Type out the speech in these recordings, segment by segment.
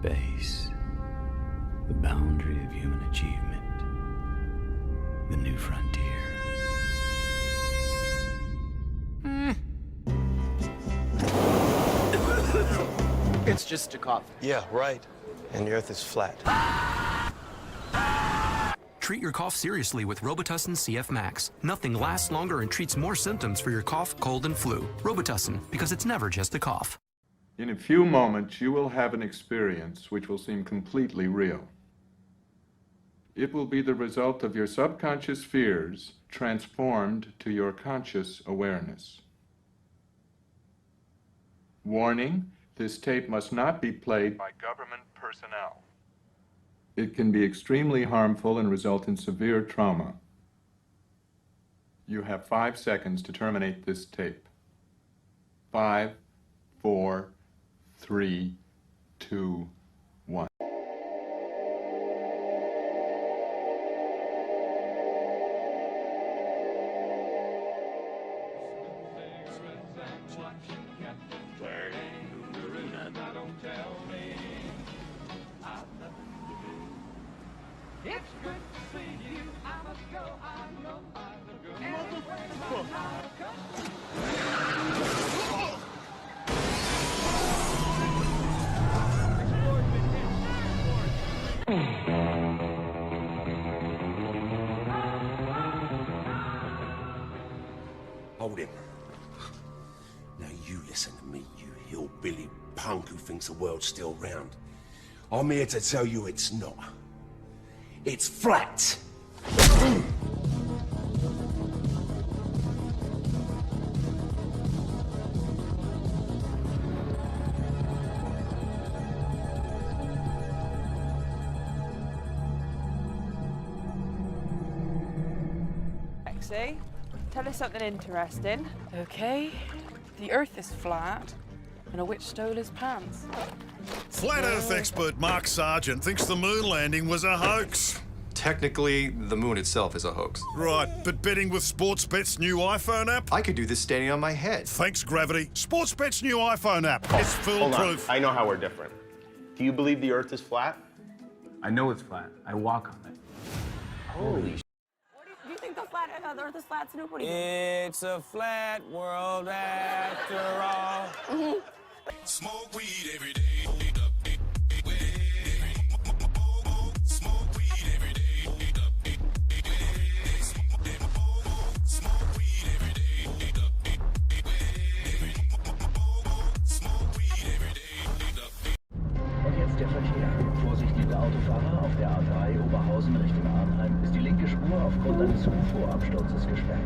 Space, the boundary of human achievement, the new frontier. It's just a cough. Yeah, right. And the Earth is flat. Treat your cough seriously with Robitussin CF Max. Nothing lasts longer and treats more symptoms for your cough, cold, and flu. Robitussin, because it's never just a cough. In a few moments, you will have an experience which will seem completely real. It will be the result of your subconscious fears transformed to your conscious awareness. Warning, this tape must not be played by government personnel. It can be extremely harmful and result in severe trauma. You have 5 seconds to terminate this tape. 5, 4, 3, 2, 1. It's good to see you. I must go. I know I must go. Hold him. Now you listen to me, you hillbilly punk who thinks the world's still round. I'm here to tell you it's not. It's flat. Lexi, tell us something interesting. Okay, the Earth is flat, and a witch stole his pants. Flat Earth expert Mark Sargent thinks the moon landing was a hoax. Technically, the moon itself is a hoax. Right, but betting with Sportsbet's new iPhone app? I could do this standing on my head. Thanks, Gravity. Sportsbet's new iPhone app. It's foolproof. I know how we're different. Do you believe the Earth is flat? I know it's flat. I walk on it. Holy sh**. Do you think the Earth is flat, Snoop? What do you It's a flat world after all. Smoke weed every day. Und jetzt der Verkehr. Vorsicht, liebe Autofahrer, auf der A3 Oberhausen Richtung Arnheim ist die linke Spur aufgrund eines UFO-Absturzes gesperrt.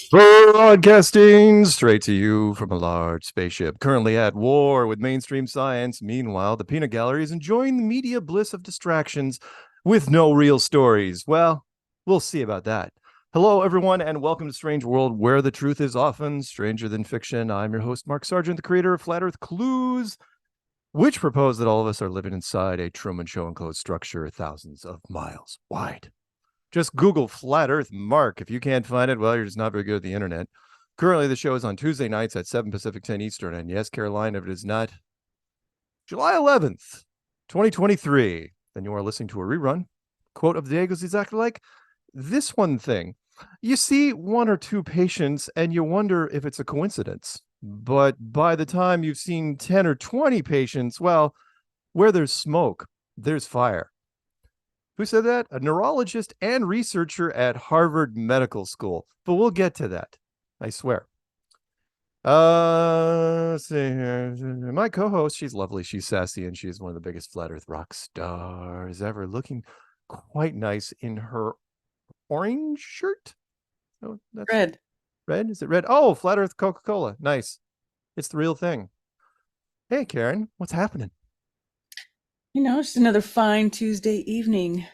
Broadcasting straight to you from a large spaceship, currently at war with mainstream science. Meanwhile, the peanut gallery is enjoying the media bliss of distractions with no real stories. Well, we'll see about that. Hello, everyone, and welcome to Strange World, where the truth is often stranger than fiction. I'm your host, Mark Sargent, the creator of Flat Earth Clues, which propose that all of us are living inside a Truman Show enclosed structure thousands of miles wide. Just Google Flat Earth Mark. If you can't find it, well, you're just not very good at the internet. Currently, the show is on Tuesday nights at 7 Pacific, 10 Eastern. And yes, Carolina, if it is not July 11th, 2023, then you are listening to a rerun. Quote of the day goes exactly like this one thing. You see one or two patients and you wonder if it's a coincidence. But by the time you've seen 10 or 20 patients, well, where there's smoke, there's fire. Who said that? A neurologist and researcher at Harvard Medical School. But we'll get to that, I swear. Let's see here. My co-host, she's lovely, she's sassy, and she's one of the biggest flat earth rock stars ever, looking quite nice in her orange shirt. Oh, that's Red. Red? Is it red? Oh, flat earth Coca-Cola. Nice. It's the real thing. Hey, Karen, what's happening? You know, it's another fine Tuesday evening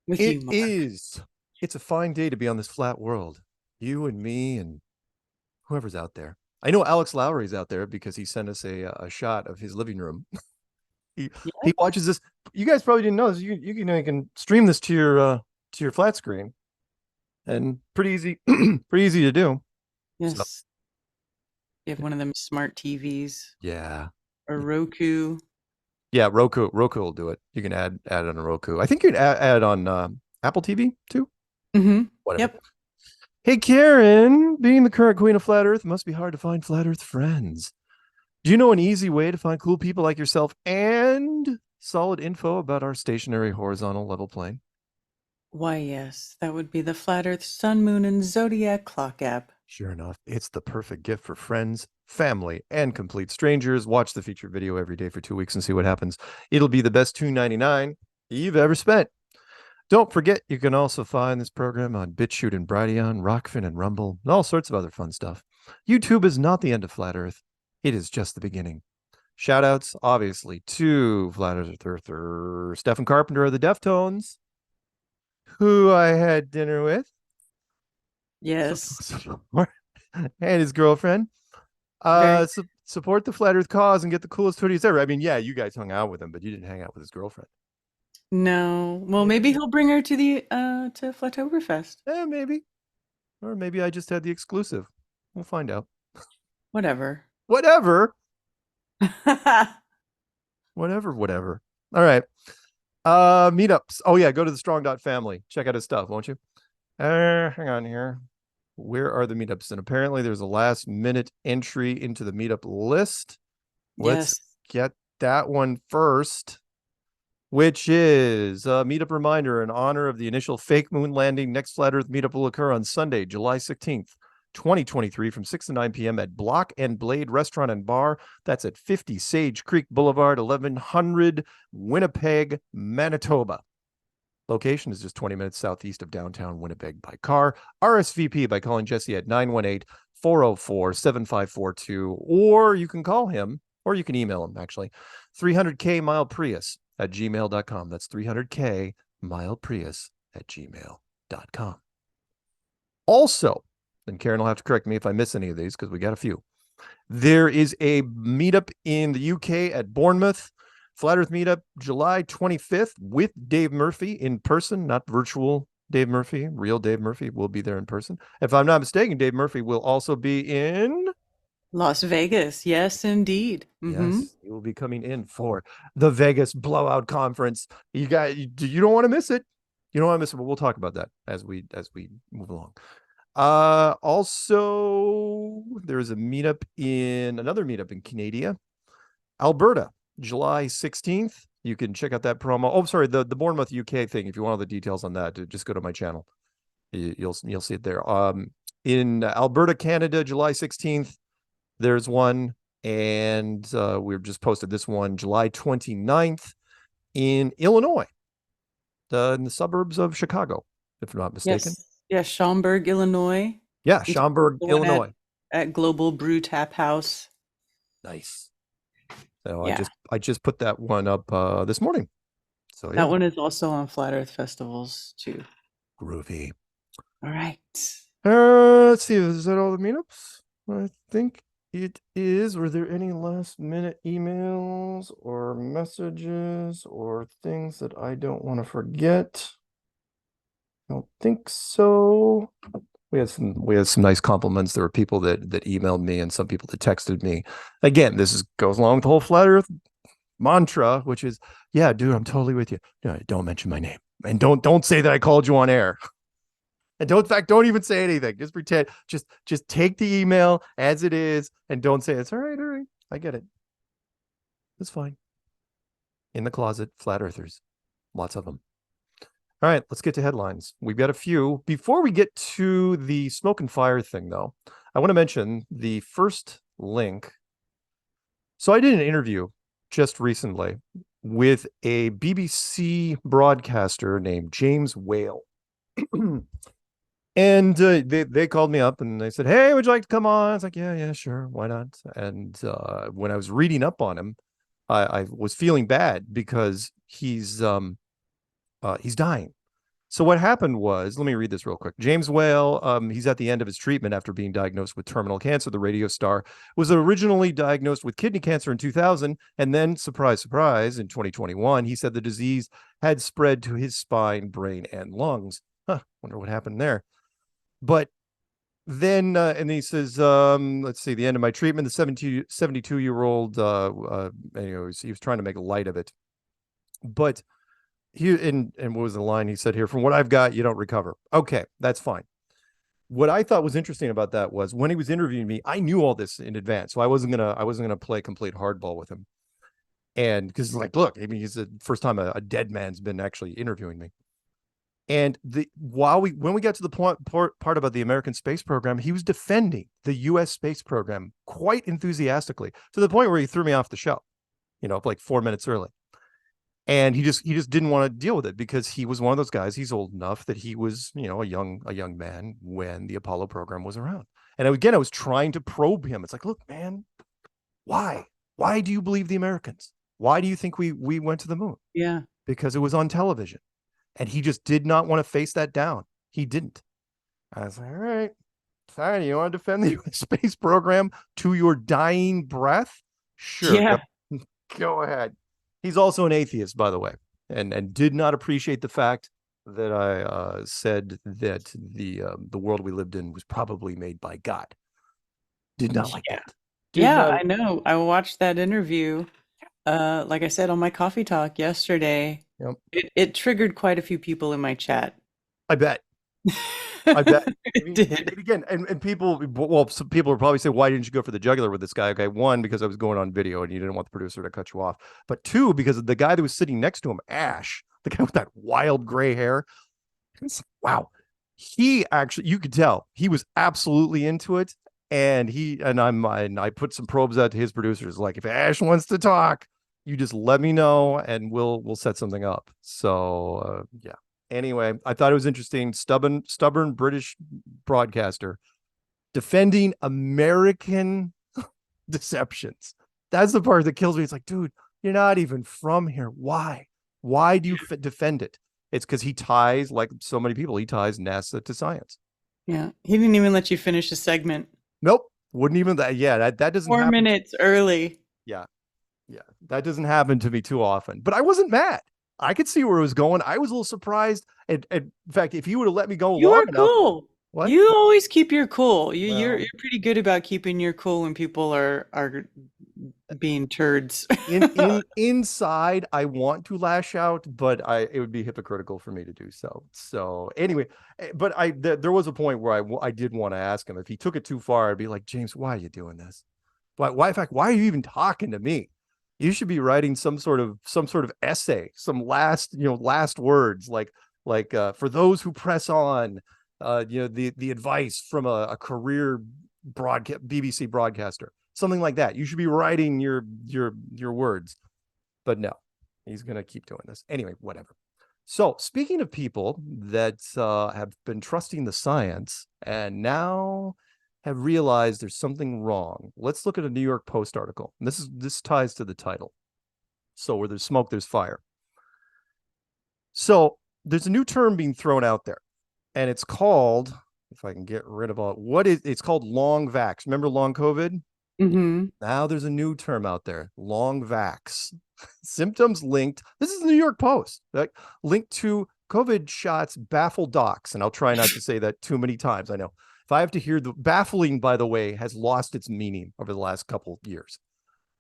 with you, Mark. It is. It's a fine day to be on this flat world. You and me and whoever's out there. I know Alex Lowry's out there because he sent us a shot of his living room. he watches this. You guys probably didn't know this. You can stream this to your flat screen, and pretty easy to do. Yes. So, you have one of them smart TVs. Yeah. Or Roku. Yeah, Roku will do it. You can add on a Roku. I think you can add on Apple TV too. Mm-hmm. Whatever. Yep. Hey, Karen, being the current queen of flat earth, it must be hard to find flat earth friends. Do you know an easy way to find cool people like yourself and solid info about our stationary horizontal level plane? Why, yes, that would be the Flat Earth Sun, Moon, and Zodiac Clock app. Sure enough, it's the perfect gift for friends, family, and complete strangers. Watch the feature video every day for 2 weeks and see what happens. It'll be the best $2.99 you've ever spent. Don't forget, you can also find this program on BitChute and Brighteon, Rockfin and Rumble, and all sorts of other fun stuff. YouTube is not the end of Flat Earth. It is just the beginning. Shout-outs, obviously, to Flat Earther Stephen Carpenter of the Deftones, who I had dinner with. Yes. And his girlfriend. Support the Flat Earth cause and get the coolest hoodies ever. I mean, yeah, you guys hung out with him, but you didn't hang out with his girlfriend. No. Well, maybe he'll bring her to the to Flatoberfest. Yeah, maybe. Or maybe I just had the exclusive. We'll find out. Whatever. Whatever. All right. Meetups. Oh yeah, go to the strong.family. Check out his stuff, won't you? Hang on here. Where are the meetups? And apparently there's a last minute entry into the meetup list. Let's get that one first, which is a meetup reminder in honor of the initial fake moon landing. Next Flat Earth meetup will occur on Sunday, July 16th, 2023 from 6 to 9 p.m. at Block and Blade Restaurant and Bar. That's at 50 Sage Creek Boulevard, 1100 Winnipeg, Manitoba. Location is just 20 minutes southeast of downtown Winnipeg by car. RSVP by calling Jesse at 918-404-7542, or you can call him, or you can email him, actually. 300kmileprius@gmail.com. That's 300kmileprius@gmail.com. Also, and Karen will have to correct me if I miss any of these because we got a few. There is a meetup in the UK at Bournemouth. Flat Earth Meetup, July 25th with Dave Murphy in person, not virtual Dave Murphy. Real Dave Murphy will be there in person. If I'm not mistaken, Dave Murphy will also be in Las Vegas. Yes, indeed. Mm-hmm. Yes, he will be coming in for the Vegas Blowout Conference. You don't want to miss it. You don't want to miss it, but we'll talk about that as we move along. Also, there is another meetup in Canada, Alberta, July 16th. You can check out that promo. Oh, sorry, the Bournemouth UK thing. If you want all the details on that, just go to my channel. You'll see it there. In Alberta, Canada, July 16th, there's one, and we've just posted this one, July 29th in Illinois, in the suburbs of Chicago, if I'm not mistaken. Yes, Schaumburg, Illinois. Yeah, Schaumburg, Illinois. At Global Brew Tap House. Nice. So yeah. I just put that one up this morning. So yeah. That one is also on Flat Earth Festivals too. Groovy. All right. Let's see. Is that all the meetups? I think it is. Were there any last minute emails or messages or things that I don't want to forget? I don't think so. We had some nice compliments. There were people that emailed me and some people that texted me. Again, goes along with the whole Flat Earth mantra, which is, yeah, dude, I'm totally with you. No, don't mention my name, and don't say that I called you on air. And don't even say anything. Just pretend. Just take the email as it is, and don't say it's all right. I get it. It's fine. in the closet, flat earthers. Lots of them. All right, let's get to headlines. We've got a few. Before we get to the smoke and fire thing, though, I want to mention the first link. So I did an interview just recently with a BBC broadcaster named James Whale. And they called me up and they said, hey, would you like to come on? I was like, yeah, sure. Why not? And when I was reading up on him, I was feeling bad because he's dying. So what happened was, let me read this real quick. James Whale, he's at the end of his treatment after being diagnosed with terminal cancer. The radio star was originally diagnosed with kidney cancer in 2000. And then, surprise, surprise, in 2021, he said the disease had spread to his spine, brain, and lungs. Wonder what happened there. But then, and he says, let's see, the end of my treatment, the 72-year-old, anyways, he was trying to make light of it. But and what was the line he said here? From what I've got, you don't recover. Okay, that's fine. What I thought was interesting about that was when he was interviewing me, I knew all this in advance, so I wasn't gonna play complete hardball with him. And because like, look, I mean, he's the first time a dead man's been actually interviewing me. And when we got to the part about the American space program, he was defending the U.S. space program quite enthusiastically, to the point where he threw me off the show, like 4 minutes early. And he just didn't want to deal with it because he was one of those guys. He's old enough that he was, a young man when the Apollo program was around. And again, I was trying to probe him. It's like, look, man, why do you believe the Americans? Why do you think we went to the moon? Yeah, because it was on television. And he just did not want to face that down. He didn't. I was like, all right, fine. You want to defend the U.S. space program to your dying breath? Sure. Yeah. Go ahead. He's also an atheist, by the way, and did not appreciate the fact that I said that the world we lived in was probably made by God. Did not like that. I know. I watched that interview, like I said, on my coffee talk yesterday. Yep. It triggered quite a few people in my chat. I bet. It did. And again, and people, some people will probably say, why didn't you go for the jugular with this guy? Okay, one, because I was going on video and you didn't want the producer to cut you off. But two, because the guy that was sitting next to him, Ash, the guy with that wild gray hair, wow. He actually, you could tell he was absolutely into it. And I put some probes out to his producers, like, if Ash wants to talk, you just let me know and we'll set something up. So yeah. Anyway, I thought it was interesting. Stubborn British broadcaster defending American deceptions. That's the part that kills me. It's like, dude, you're not even from here. Why? Why do you defend it? It's because he ties, like so many people, he ties NASA to science. Yeah. He didn't even let you finish the segment. Nope. Wouldn't even that. Yeah, that doesn't 4 minutes early. Yeah. That doesn't happen to me too often. But I wasn't mad. I could see where it was going. I was a little surprised. And in fact, if you would have let me go you long are enough, cool. What? You always keep your cool. You're pretty good about keeping your cool when people are being turds. Inside, I want to lash out, but it would be hypocritical for me to do so. So anyway, but there was a point where I did want to ask him if he took it too far. I'd be like, James, why are you doing this? Why? In fact, why are you even talking to me? You should be writing some sort of essay, some last words, like for those who press on, the advice from a career BBC broadcaster, something like that. You should be writing your words, but no, he's going to keep doing this anyway, whatever. So speaking of people that have been trusting the science and now have realized there's something wrong. Let's look at a New York Post article. And this ties to the title. So where there's smoke, there's fire. So there's a new term being thrown out there, and it's called, if I can get rid of all, it's called long vax. Remember long COVID? Mm-hmm. Now there's a new term out there, long vax. Symptoms linked. This is the New York Post, linked to COVID shots baffle docs. And I'll try not to say that too many times. I know. If I have to hear the baffling, by the way, has lost its meaning over the last couple of years.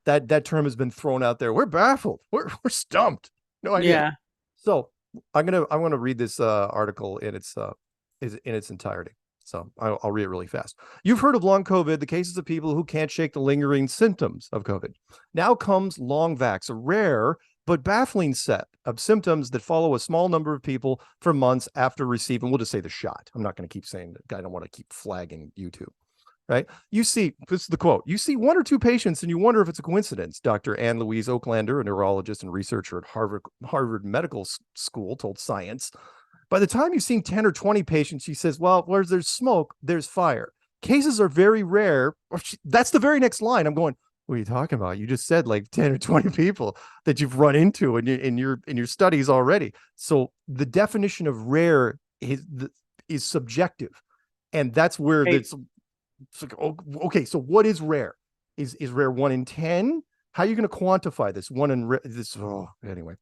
That term has been thrown out there. We're baffled. We're stumped. No idea. Yeah. So I'm gonna read this article in its entirety. So I'll read it really fast. You've heard of long COVID, the cases of people who can't shake the lingering symptoms of COVID. Now comes long vax, a rare but baffling set of symptoms that follow a small number of people for months after receiving, we'll just say the shot. I'm not going to keep saying that. I don't want to keep flagging YouTube. Right? You see, this is the quote, you see 1 or 2 patients and you wonder if it's a coincidence. Dr. Anne Louise Oaklander, a neurologist and researcher at Harvard Medical School, told Science. By the time you've seen 10 or 20 patients, she says, well, where there's smoke, there's fire. Cases are very rare. That's the very next line. I'm going, what are you talking about? You just said like 10 or 20 people that you've run into in your studies already. So the definition of rare is subjective. And that's where it's like, okay, so what is rare? Is rare 1 in 10? How are you going to quantify this? Anyway.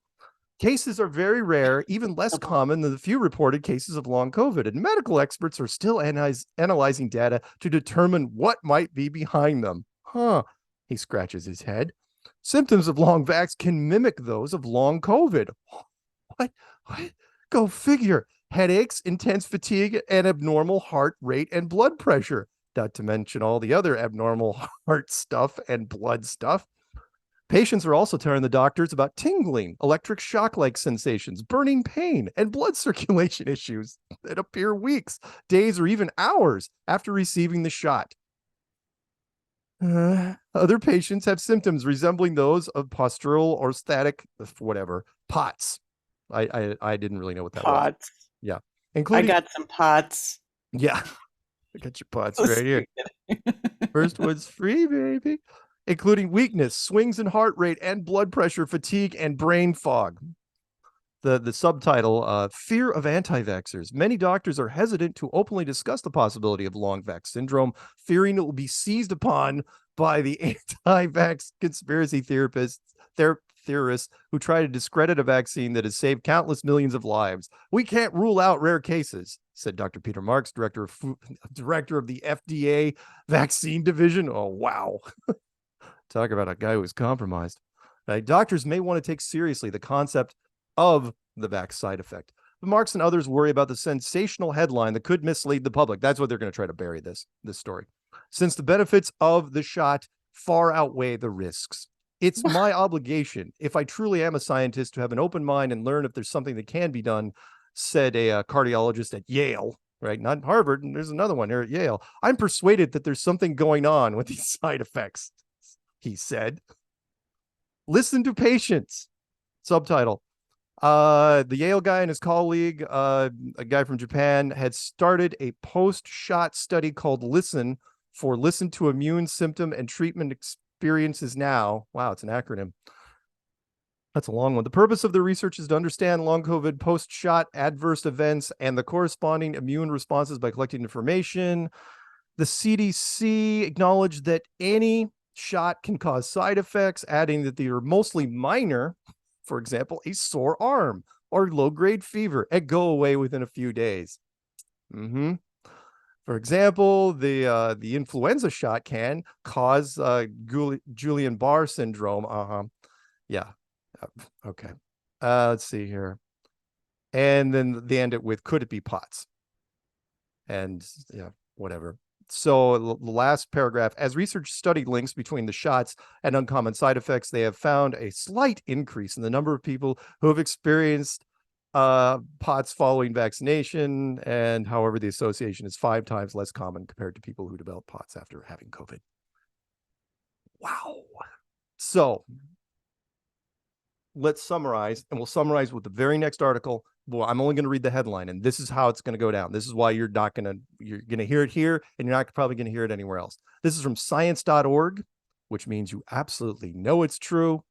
Cases are very rare, even less common than the few reported cases of long COVID, and medical experts are still analyzing data to determine what might be behind them. He scratches his head. Symptoms of long vax can mimic those of long COVID. What? Go figure. Headaches, intense fatigue, and abnormal heart rate and blood pressure. Not to mention all the other abnormal heart stuff and blood stuff. Patients are also telling the doctors about tingling, electric shock-like sensations, burning pain, and blood circulation issues that appear weeks, days, or even hours after receiving the shot. Other patients have symptoms resembling those of postural or static, whatever, POTS. I didn't really know what that was. POTS. Yeah. I got some POTS. Yeah. I got your POTS right here. First one's free, baby. Including weakness, swings in heart rate and blood pressure, fatigue, and brain fog. The subtitle, Fear of Anti-Vaxxers. Many doctors are hesitant to openly discuss the possibility of long vax syndrome, fearing it will be seized upon by the anti-vax conspiracy theorists who try to discredit a vaccine that has saved countless millions of lives. We can't rule out rare cases, said Dr. Peter Marks, director of the FDA vaccine division. Oh, wow. Talk about a guy who was compromised. Doctors may want to take seriously the concept of the vax side effect. But Marks and others worry about the sensational headline that could mislead the public. That's what they're going to try to bury this story. Since the benefits of the shot far outweigh the risks. It's my obligation, if I truly am a scientist, to have an open mind and learn if there's something that can be done, said a cardiologist at Yale, right? Not Harvard. And there's another one here at Yale. I'm persuaded that there's something going on with these side effects, he said. Listen to patients. Subtitle. The Yale guy and his colleague, a guy from Japan, had started a post-shot study called Listen to Immune Symptom and Treatment Experiences Now. Wow, it's an acronym. That's a long one. The purpose of the research is to understand long COVID post-shot adverse events and the corresponding immune responses by collecting information. The CDC acknowledged that any shot can cause side effects, adding that they are mostly minor. For example, a sore arm or low-grade fever and go away within a few days. For example, the influenza shot can cause Guillain-Barré syndrome. Yeah. Okay. Let's see here. And then they end it with, could it be POTS? And yeah, whatever. So the last paragraph, as research studied links between the shots and uncommon side effects, they have found a slight increase in the number of people who have experienced POTS following vaccination. And however, the association is 5 times less common compared to people who develop POTS after having COVID. Wow. So let's summarize, and we'll summarize with the very next article. Well, I'm only going to read the headline, and this is how it's going to go down. This is why you're going to hear it here, and you're not probably going to hear it anywhere else. This is from science.org, which means you absolutely know it's true.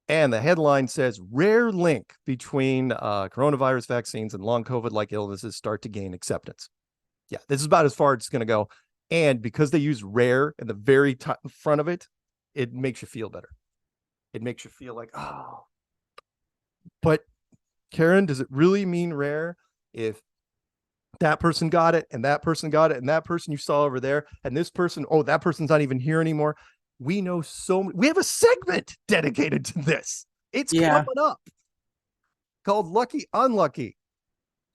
And the headline says, rare link between coronavirus vaccines and long COVID-like illnesses start to gain acceptance. Yeah, this is about as far as it's going to go. And because they use rare in the very front of it, it makes you feel better. It makes you feel like, oh. But Karen, does it really mean rare if that person got it and that person got it and that person you saw over there and this person, oh, that person's not even here anymore? We know we have a segment dedicated to this. It's coming up called Lucky Unlucky.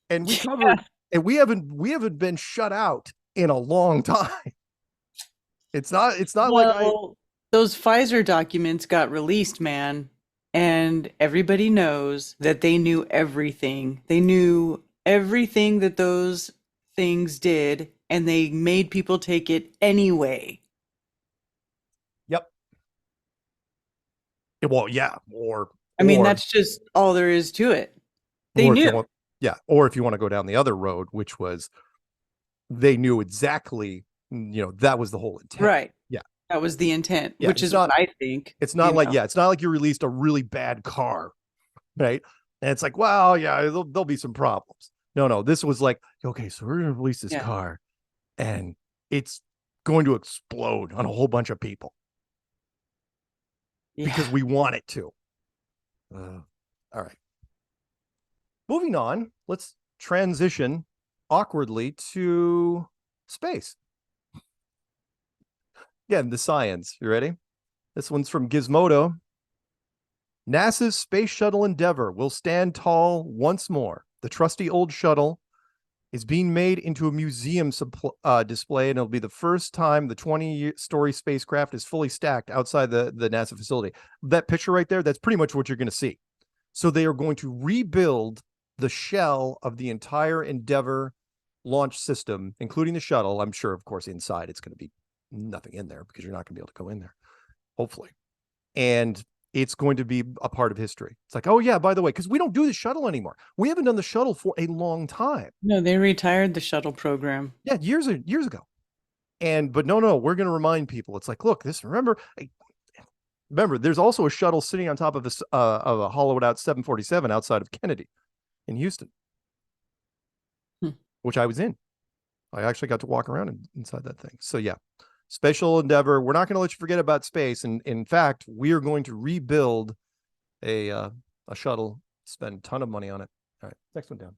And we covered, and we haven't been shut out in a long time. It's not like those Pfizer documents got released, man. and everybody knows that they knew everything. They knew everything that those things did, and they made people take it anyway. Yep. Well, yeah, or I mean, that's just all there is to it. They or if you knew. want, yeah, or if you want to go down the other road, which was they knew exactly, that was the whole intent. Right. Yeah. That was the intent, Yeah, which it's is not- what I think. It's not you like, know. it's not like you released a really bad car, right? And it's like, well, yeah, there'll be some problems. No, this was like, okay, so we're going to release this Yeah. car and it's going to explode on a whole bunch of people because we want it to. All right. Moving on, let's transition awkwardly to space. Again, the science. You ready? This one's from Gizmodo. NASA's Space Shuttle Endeavour will stand tall once more. The trusty old shuttle is being made into a museum display, and it'll be the first time the 20-story spacecraft is fully stacked outside the NASA facility. That picture right there, that's pretty much what you're going to see. So they are going to rebuild the shell of the entire Endeavour launch system, including the shuttle. I'm sure, of course, inside it's going to be nothing in there because you're not going to be able to go in there, hopefully. And it's going to be a part of history. It's like, oh yeah, by the way, because we don't do the shuttle anymore. We haven't done the shuttle for a long time. No, they retired the shuttle program. Yeah, years ago. But no, we're going to remind people. It's like, look, remember, there's also a shuttle sitting on top of a hollowed out 747 outside of Kennedy in Houston, which I was in. I actually got to walk around inside that thing. So yeah, Special Endeavour. We're not going to let you forget about space. And in fact, we are going to rebuild a shuttle, spend a ton of money on it. All right, next one down.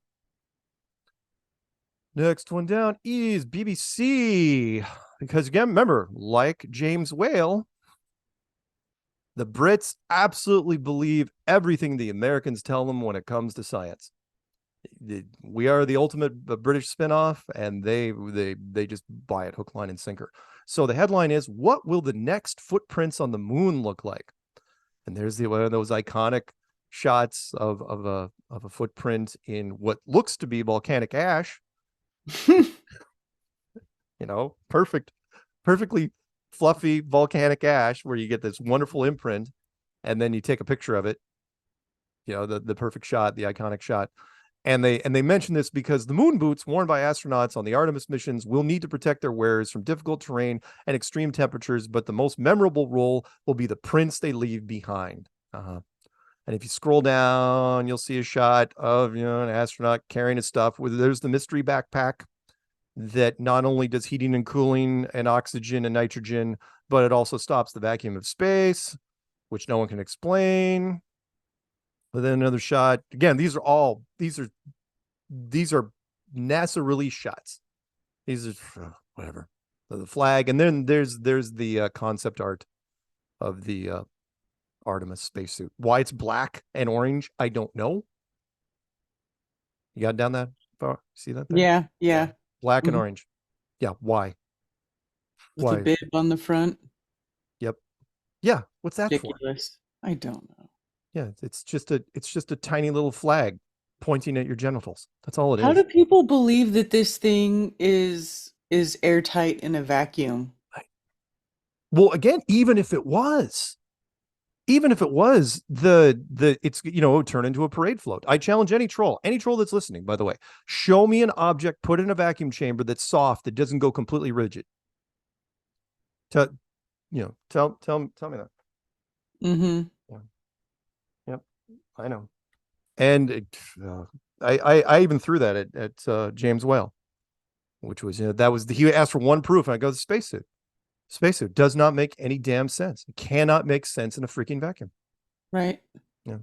Next one down is BBC. Because again, remember, like James Whale, the Brits absolutely believe everything the Americans tell them when it comes to science. We are the ultimate British spinoff, and they just buy it hook, line, and sinker. So the headline is, what will the next footprints on the moon look like? And there's one of those iconic shots of a footprint in what looks to be volcanic ash. Perfectly fluffy volcanic ash where you get this wonderful imprint, and then you take a picture of it. The perfect shot, the iconic shot. And they mention this because the moon boots worn by astronauts on the Artemis missions will need to protect their wearers from difficult terrain and extreme temperatures, but the most memorable role will be the prints they leave behind. And if you scroll down, you'll see a shot of an astronaut carrying his stuff. There's the mystery backpack that not only does heating and cooling and oxygen and nitrogen, but it also stops the vacuum of space, which no one can explain. But then another shot. Again, these are NASA release shots. These are whatever. The flag, and then there's the concept art of the Artemis spacesuit. Why it's black and orange, I don't know. You got down that far? See that there? Yeah. Black and orange. Yeah, why? With the bib on the front. Yep. Yeah, what's that Ridiculous. for? I don't know. Yeah, it's just a tiny little flag pointing at your genitals. That's all it is. How do people believe that this thing is airtight in a vacuum? Well, again, even if it was, it's it would turn into a parade float. I challenge any troll that's listening, by the way, show me an object put in a vacuum chamber that's soft, that doesn't go completely rigid. Tell me that. Mm-hmm. Yep, I know. And I even threw that at James Whale, which was he asked for one proof, and I go, the spacesuit. Spacesuit does not make any damn sense. It cannot make sense in a freaking vacuum. Right. Yeah.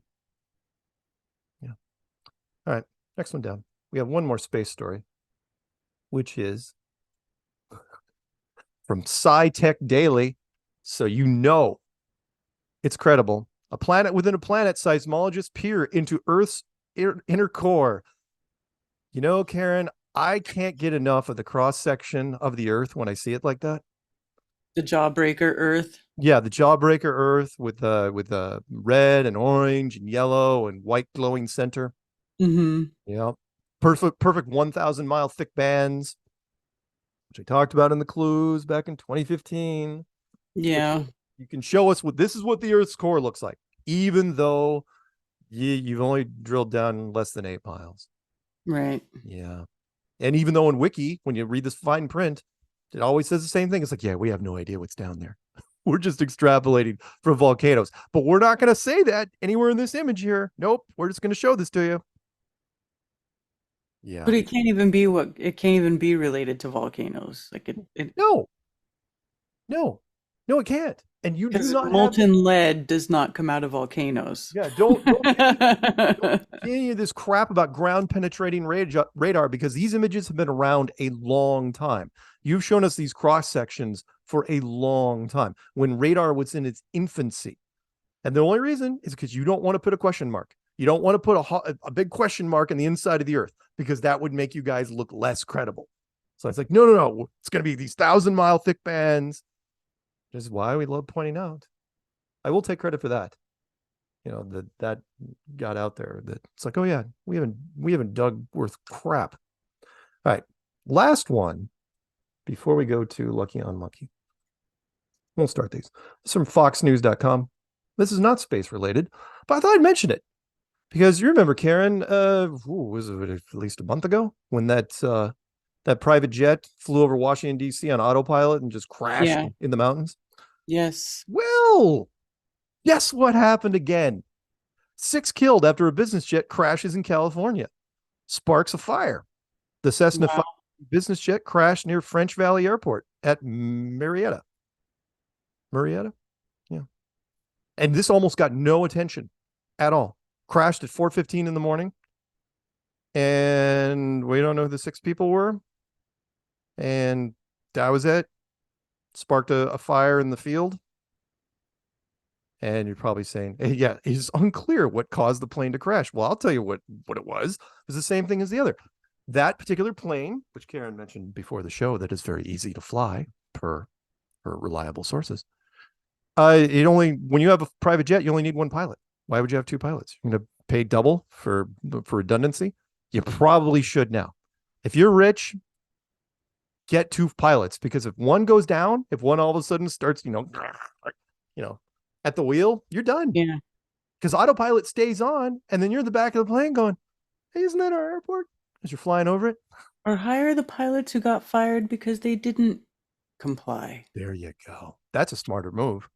All right, next one down. We have one more space story, which is from SciTech Daily, so it's credible. A planet within a planet, seismologists peer into Earth's inner core. Karen, I can't get enough of the cross section of the Earth when I see it like that. The jawbreaker Earth. Yeah, the Jawbreaker Earth with red and orange and yellow and white glowing center. Mm-hmm. Yeah. Perfect 1,000-mile thick bands, which I talked about in the clues back in 2015. Yeah. You can show us this is what the Earth's core looks like, even though you've only drilled down less than 8 miles. Right. Yeah. And even though in Wiki, when you read this fine print, it always says the same thing. It's like, yeah, we have no idea what's down there. We're just extrapolating from volcanoes. But we're not going to say that anywhere in this image here. Nope. We're just going to show this to you. Yeah. But it can't even be related to volcanoes. Like it No, it can't. And you do not molten lead does not come out of volcanoes. Yeah, don't do any of this crap about ground penetrating radar, because these images have been around a long time. You've shown us these cross sections for a long time when radar was in its infancy. And the only reason is because you don't want to put a question mark. You don't want to put a big question mark on the inside of the Earth, because that would make you guys look less credible. So it's like, no. It's going to be these 1,000-mile thick bands. This is why we love pointing out. I will take credit for that. That got out there. That it's like, oh yeah, we haven't dug worth crap. All right, last one before we go to Lucky Unlucky. We'll start these. This is from FoxNews.com. This is not space related, but I thought I'd mention it because you remember, Karen, was it at least a month ago when that private jet flew over Washington, D.C. on autopilot and just crashed in the mountains? Yes. Well, guess what happened again? 6 killed after a business jet crashes in California. Sparks a fire. The Cessna 5 business jet crashed near French Valley Airport at Marietta. Yeah. And this almost got no attention at all. Crashed at 4:15 in the morning. And we don't know who the 6 people were. And that was it. Sparked a fire in the field. And you're probably saying, yeah, it's unclear what caused the plane to crash. Well, I'll tell you what it was. It was the same thing as the other. That particular plane, which Karen mentioned before the show, that is very easy to fly per reliable sources. When you have a private jet, you only need 1 pilot. Why would you have 2 pilots? You're going to pay double for redundancy? You probably should now. If you're rich, get 2 pilots, because if one goes down, if one all of a sudden starts, at the wheel, you're done. Yeah. Because autopilot stays on, and then you're in the back of the plane going, hey, isn't that our airport? As you're flying over it. Or hire the pilots who got fired because they didn't comply. There you go. That's a smarter move.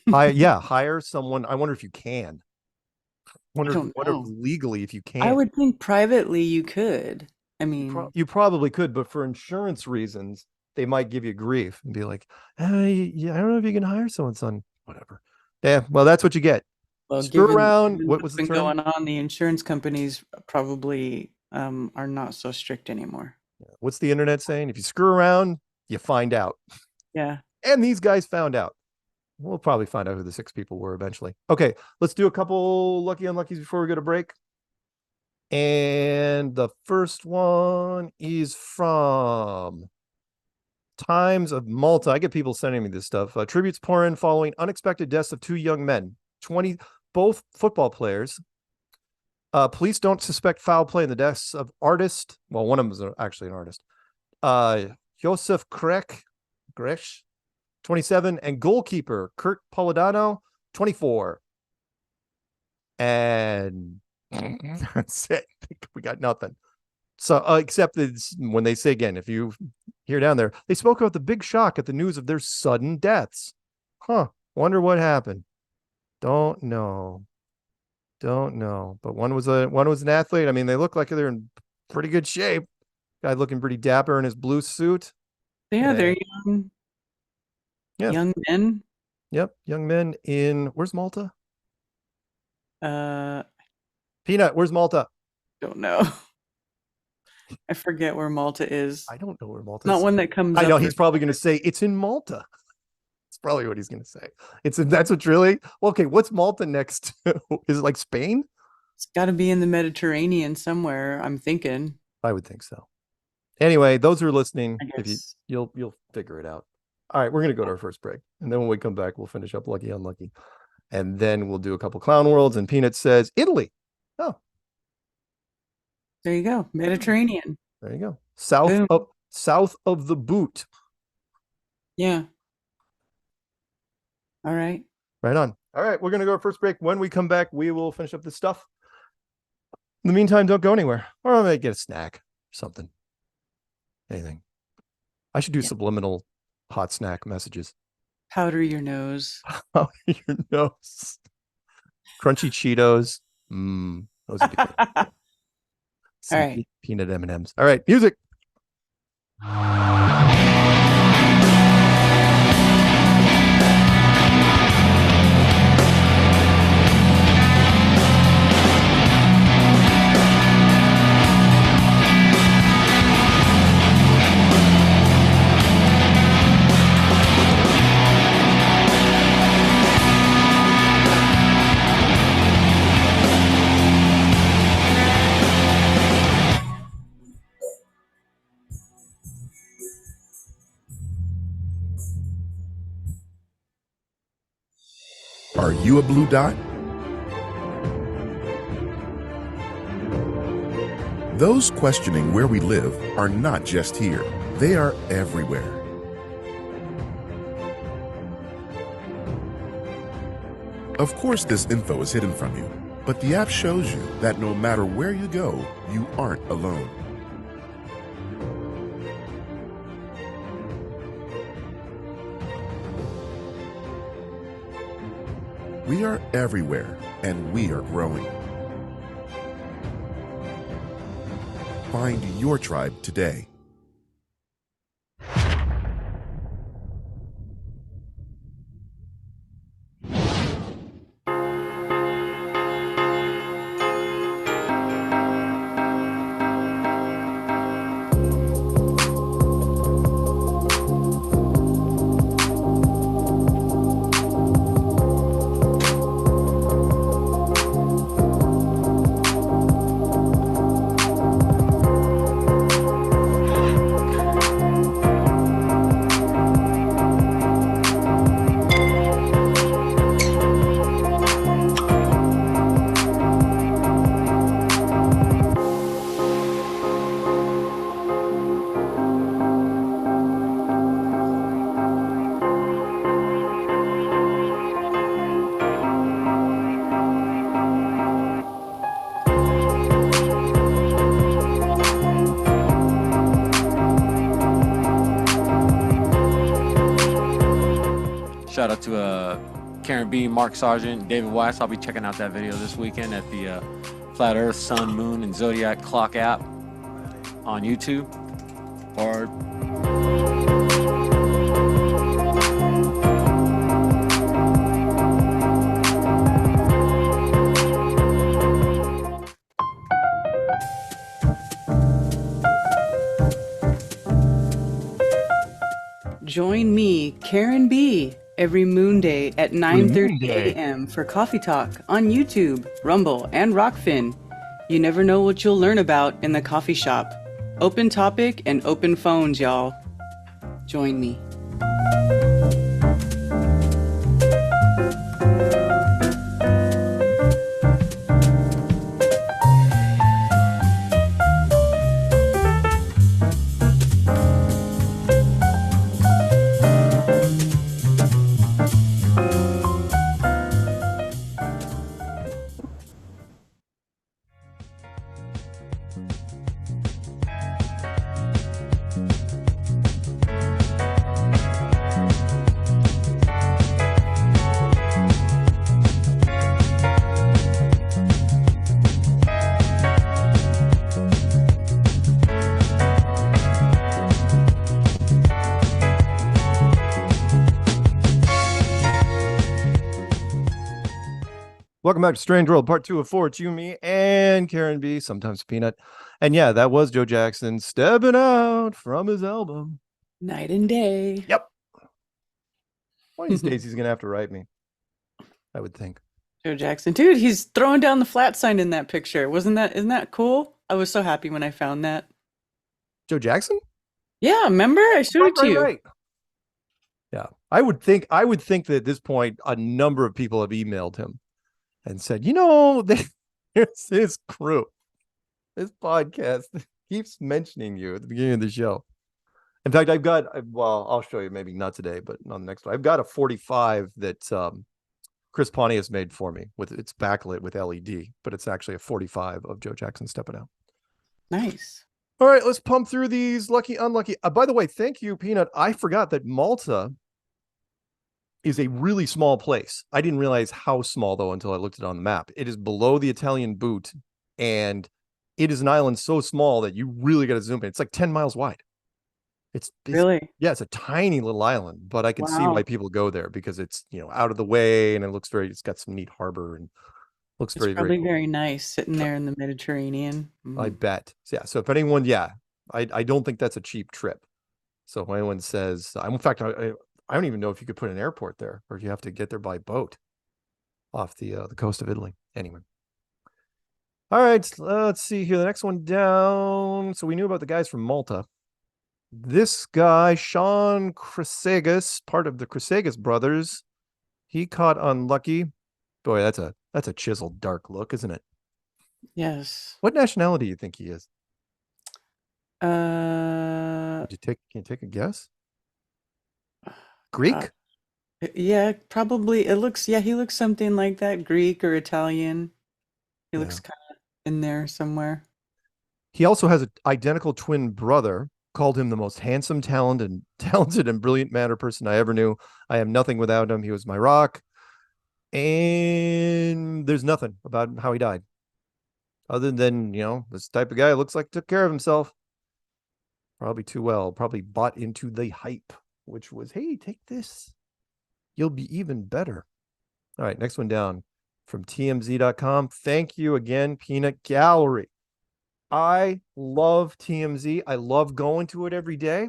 Hire someone. I wonder if you can. Wonder if legally if you can. I would think privately you could. I mean, you probably could, but for insurance reasons, they might give you grief and be like, hey, I don't know if you can hire someone's son. Whatever. Yeah, well, that's what you get. Well, screw around. What was the term? Going on? The insurance companies probably are not so strict anymore. What's the internet saying? If you screw around, you find out. Yeah. And these guys found out. We'll probably find out who the 6 people were eventually. Okay, let's do a couple lucky unluckies before we go to break. And the first one is from Times of Malta. I get people sending me this stuff. Tributes pour in following unexpected deaths of 2 young men, both football players. Police don't suspect foul play in the deaths of artist. Well, one of them is actually an artist. Josef Gresh, 27, and goalkeeper Kurt Polidano, 24. And that's it. We got nothing. So, except that when they say again, if you hear down there, they spoke about the big shock at the news of their sudden deaths. Wonder what happened. Don't know. But one was an athlete. I mean, they look like they're in pretty good shape. Guy looking pretty dapper in his blue suit. Yeah, they're young. Yeah. Young men. Yep, young men in where's Malta? Peanut, where's Malta? Don't know. I forget where Malta is. I don't know where Malta is. Not one that comes I know up he's probably going to say it's in Malta. That's probably what he's going to say. That's what's really okay. What's Malta next to? Is it like Spain? It's got to be in the Mediterranean somewhere, I'm thinking. I would think so. Anyway, those who are listening, if you'll figure it out. All right, we're going to go to our first break. And then when we come back, we'll finish up Lucky Unlucky. And then we'll do a couple Clown Worlds. And Peanut says, Italy. Oh. There you go. Mediterranean. There you go. South of the boot. Yeah. All right. Right on. All right, we're going to go to our first break. When we come back, we will finish up this stuff. In the meantime, don't go anywhere. Or I might get a snack or something. Anything. I should do subliminal hot snack messages. Powder your nose. Powder your nose. Crunchy Cheetos. Those are good. All right. Peanut M&Ms. All right, music. Are you a blue dot? Those questioning where we live are not just here. They are everywhere. Of course, this info is hidden from you, but the app shows you that no matter where you go, you aren't alone. We are everywhere, and we are growing. Find your tribe today. Shout out to Karen B, Mark Sargent, David Weiss. I'll be checking out that video this weekend at the Flat Earth, Sun, Moon, and Zodiac Clock app on YouTube. Or Join me, Karen B, every moon day at 9:30 a.m. for Coffee Talk on YouTube, Rumble, and Rockfin. You never know what you'll learn about in the coffee shop. Open topic and open phones, y'all. Join me. Welcome back to Strange World, part 2 of 4. It's you, me, and Karen B, sometimes Peanut. And yeah, that was Joe Jackson stepping out from his album. Night and day. Yep. One of these days he's going to have to write me, I would think. Joe Jackson. Dude, he's throwing down the flat sign in that picture. Isn't that cool? I was so happy when I found that. Joe Jackson? Yeah, remember? I showed it to you. Right. I would think that at this point, a number of people have emailed him and said, there's his crew. This podcast keeps mentioning you at the beginning of the show. In fact, I'll show you, maybe not today, but on the next one. I've got a 45 that Chris Pontius made for me it's backlit with LED, but it's actually a 45 of Joe Jackson stepping out. Nice. All right, let's pump through these lucky, unlucky. By the way, thank you, Peanut. I forgot that Malta is a really small place. I didn't realize how small, though, until I looked at it on the map. It is below the Italian boot, and it is an island so small that you really got to zoom in. It's like 10 miles wide. It's really? Yeah, it's a tiny little island, but I can see why people go there because it's, out of the way, and it's got some neat harbor and looks It's very, probably very cool. very nice sitting there in the Mediterranean. I bet. Yeah. So if anyone, I don't think that's a cheap trip. So if anyone says, in fact, I don't even know if you could put an airport there, or if you have to get there by boat off the coast of Italy. Anyway. All right, let's see here. The next one down. So we knew about the guys from Malta. This guy, Sean Chrysagas, part of the Chrysagas brothers, he caught unlucky. Boy, that's a chiseled dark look, isn't it? Yes. What nationality do you think he is? Can you take a guess? Greek? Yeah, probably. He looks something like that, Greek or Italian. He looks kind of in there somewhere. He also has an identical twin brother. Called him the most handsome, talented, and brilliant man or person I ever knew. I am nothing without him. He was my rock. And there's nothing about how he died. Other than, this type of guy looks like took care of himself. Probably too well. Probably bought into the hype, which was, hey, take this. You'll be even better. All right, next one down from TMZ.com. Thank you again, Peanut Gallery. I love TMZ. I love going to it every day.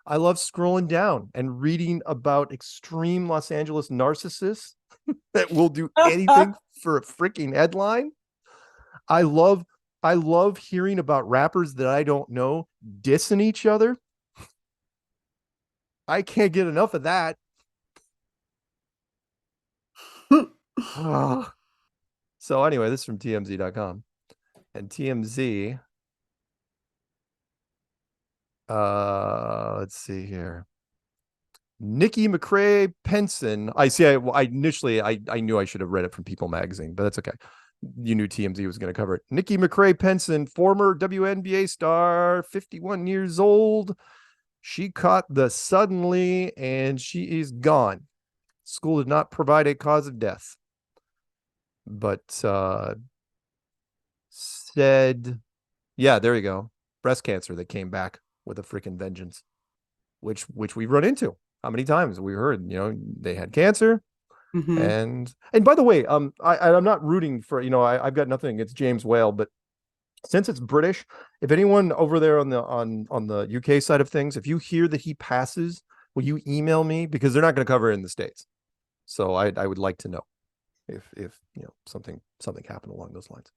I love scrolling down and reading about extreme Los Angeles narcissists that will do anything for a freaking headline. I love hearing about rappers that I don't know dissing each other. I can't get enough of that. So anyway, this is from TMZ.com. And TMZ, let's see here. Nikki McCrae Penson. I see. I initially knew I should have read it from People Magazine, but that's okay. You knew TMZ was going to cover it. Nikki McCrae Penson, former WNBA star, 51 years old. She caught the suddenly, and she is gone. School did not provide a cause of death, but said, yeah, there you go. Breast cancer that came back with a freaking vengeance, which we've run into. How many times we heard, they had cancer. Mm-hmm. And by the way, I'm not rooting for, I've got nothing against James Whale, but since it's British, if anyone over there on the UK side of things, if you hear that he passes, will you email me? Because they're not going to cover it in the States. So I would like to know if something happened along those lines.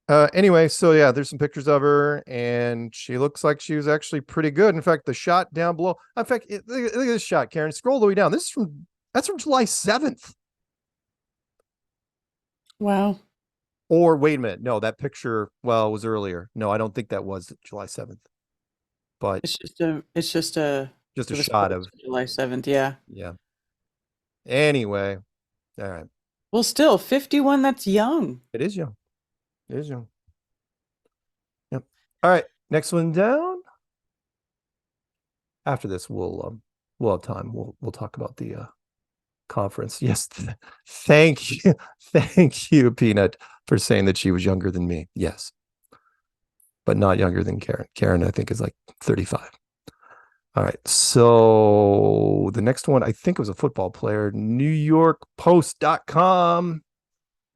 Anyway, so yeah, there's some pictures of her, and she looks like she was actually pretty good. In fact, the shot down below. In fact, look at this shot, Karen. Scroll the way down. That's from July 7th. Wow. Or wait a minute, no, that picture, well, was earlier. No, I don't think that was July 7th. But it's just a shot of July 7th. Yeah. Yeah. Anyway, all right. Well, still 51. That's young. It is young. It is young. Yep. All right. Next one down. After this, we'll have time. We'll talk about the conference. Yes. Thank you, Peanut, for saying that she was younger than me. Yes. But not younger than Karen. Karen, I think, is like 35. All right. So the next one, I think it was a football player, NewYorkPost.com.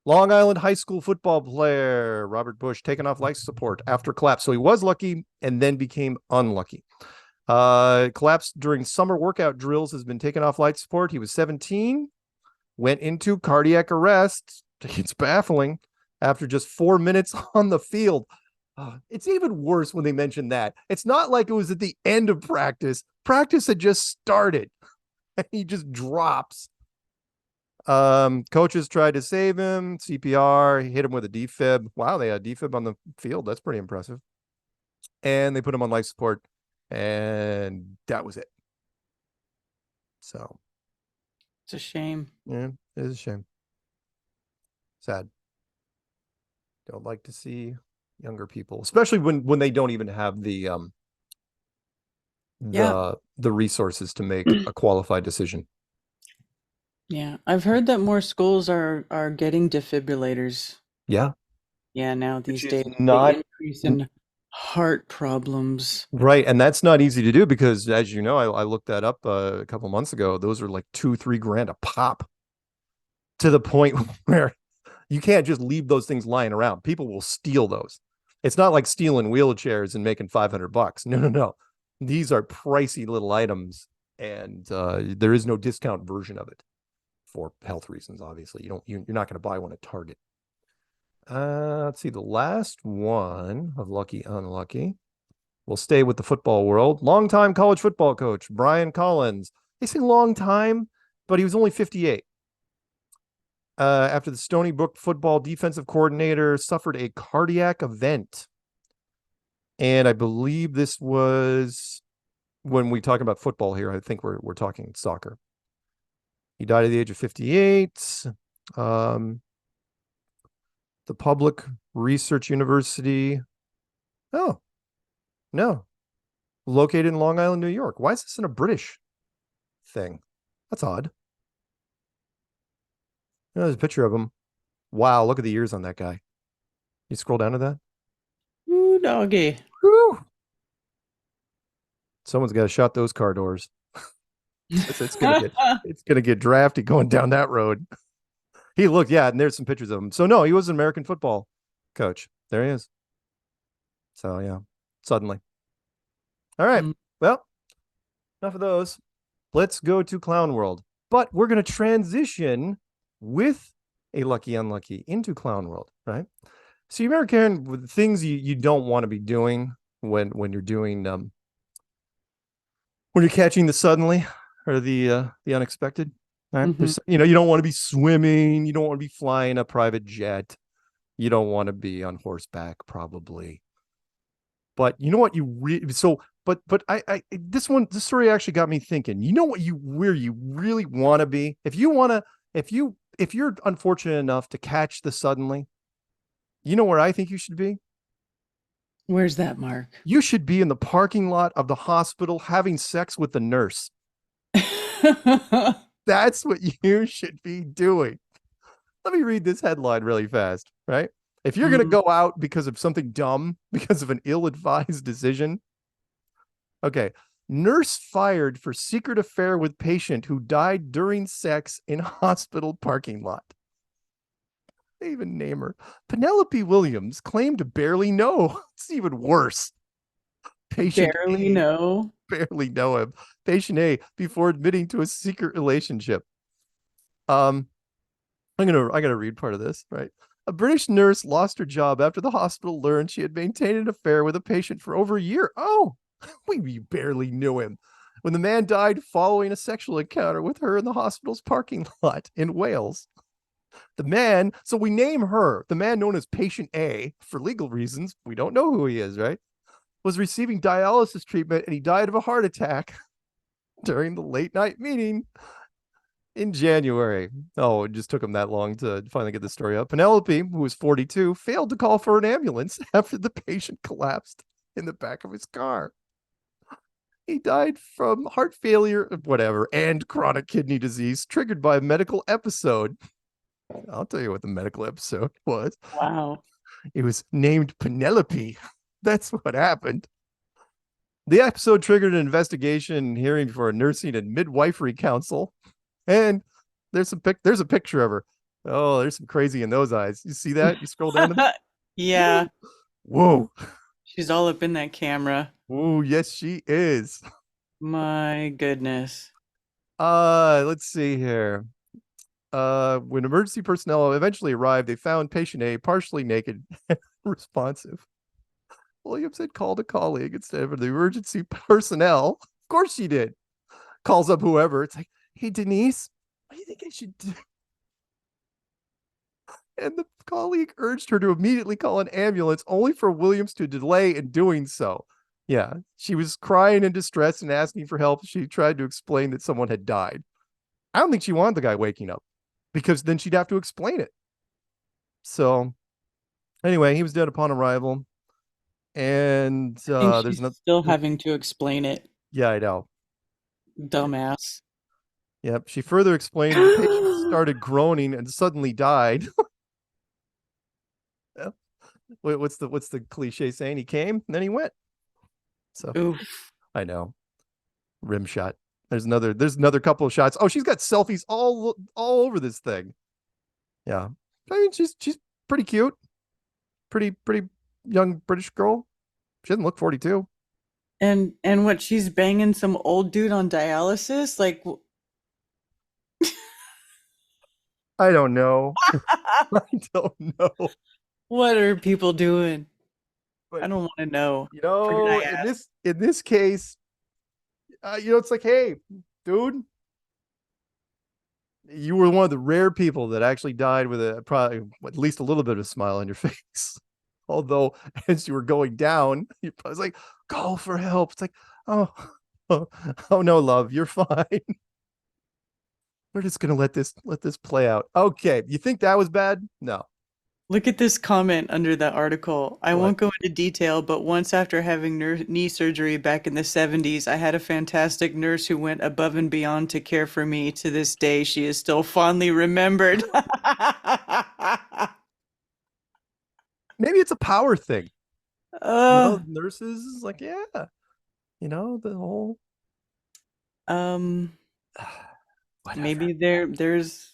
Long Island high school football player, Robert Bush, taken off life support after collapse. So he was lucky and then became unlucky. Collapsed during summer workout drills, has been taken off life support. He was 17, went into cardiac arrest. It's baffling. After just 4 minutes on the field. It's even worse when they mention that. It's not like it was at the end of practice. Practice had just started. He just drops. Coaches tried to save him. CPR. He hit him with a defib. Wow, they had defib on the field. That's pretty impressive. And they put him on life support, and that was it. So it's a shame. Yeah, it is a shame. Sad. Don't like to see younger people, especially when they don't even have the resources to make a qualified decision. Yeah, I've heard that more schools are getting defibrillators. Yeah. Yeah, now these days, not the increase in heart problems. Right, and that's not easy to do because, as you know, I looked that up a couple months ago. Those are like $2-3 a pop, to the point where you can't just leave those things lying around. People will steal those. It's not like stealing wheelchairs and making $500. No. These are pricey little items, and there is no discount version of it for health reasons. Obviously, you're not going to buy one at Target. Let's see, the last one of Lucky Unlucky. We'll stay with the football world. Longtime college football coach Brian Collins. They say long time, but he was only 58. After the Stony Brook football defensive coordinator suffered a cardiac event. And I believe this was, when we talk about football here, I think we're talking soccer. He died at the age of 58. The Public Research University. Oh, no. Located in Long Island, New York. Why is this in a British thing? That's odd. There's a picture of him. Wow, look at the ears on that guy. You scroll down to that? Ooh, doggy. Woo. Someone's got to shut those car doors. It's gonna get drafty going down that road. And there's some pictures of him. So no, he was an American football coach. There he is. So yeah, suddenly. All right. Well, enough of those. Let's go to Clown World. But we're going to transition with a Lucky Unlucky into Clown World, right? So you remember, Karen, with things you don't want to be doing when you're doing when you're catching the suddenly or the unexpected, right? Mm-hmm. You don't want to be swimming, you don't want to be flying a private jet, you don't want to be on horseback, probably. But you know what this story actually got me thinking. You know where you really want to be? If you're unfortunate enough to catch the suddenly, you know where I think you should be? Where's that, Mark? You should be in the parking lot of the hospital having sex with the nurse. That's what you should be doing. Let me read this headline really fast, right? If you're going to go out because of something dumb, because of an ill-advised decision. Okay. Nurse fired for secret affair with patient who died during sex in hospital parking lot. They even name her. Penelope Williams claimed to barely know. It's even worse. Patient barely A, know. Barely know him. Patient A, before admitting to a secret relationship. I'm gonna read part of this, right? A British nurse lost her job after the hospital learned she had maintained an affair with a patient for over a year. Oh, we barely knew him. When the man died following a sexual encounter with her in the hospital's parking lot in Wales. The man, so we name her, the man known as Patient A, for legal reasons, we don't know who he is, right? Was receiving dialysis treatment and he died of a heart attack during the late night meeting in January. Oh, it just took him that long to finally get the story up. Penelope, who was 42, failed to call for an ambulance after the patient collapsed in the back of his car. He died from heart failure, whatever, and chronic kidney disease triggered by a medical episode. I'll tell you what the medical episode was. Wow. It was named Penelope. That's what happened. The episode triggered an investigation and hearing for a nursing and midwifery council. And there's a picture of her. Oh, there's some crazy in those eyes. You see that? You scroll down to that? Yeah. Whoa. She's all up in that camera. Oh, yes, she is. My goodness. Let's see here. When emergency personnel eventually arrived, they found patient A partially naked and responsive. Williams had called a colleague instead of the emergency personnel. Of course she did. Calls up whoever. It's like, hey, Denise, what do you think I should do? And the colleague urged her to immediately call an ambulance, only for Williams to delay in doing so. Yeah, she was crying in distress and asking for help. She tried to explain that someone had died. I don't think she wanted the guy waking up, because then she'd have to explain it. So anyway, he was dead upon arrival. And there's still having to explain it. Yeah, I know. Dumbass. Yep. She further explained the patient started groaning and suddenly died. What's the cliche saying? He came and then he went. So Oof. I know. Rim shot. There's another couple of shots. Oh, she's got selfies all over this thing. Yeah. I mean, she's pretty cute. Pretty young British girl. She doesn't look 42. And what, she's banging some old dude on dialysis? Like, I don't know. I don't know. What are people doing? I don't want to know. You know, in this case, it's like, hey, dude, you were one of the rare people that actually died with probably at least a little bit of a smile on your face. Although, as you were going down, I was like, call for help. It's like, oh no, love, you're fine. We're just gonna let this play out. Okay, you think that was bad? No. Look at this comment under that article. I won't go into detail, but once after having knee surgery back in the 70s, I had a fantastic nurse who went above and beyond to care for me. To this day, she is still fondly remembered. Maybe it's a power thing. Nurses, like, yeah, the whole. Maybe there's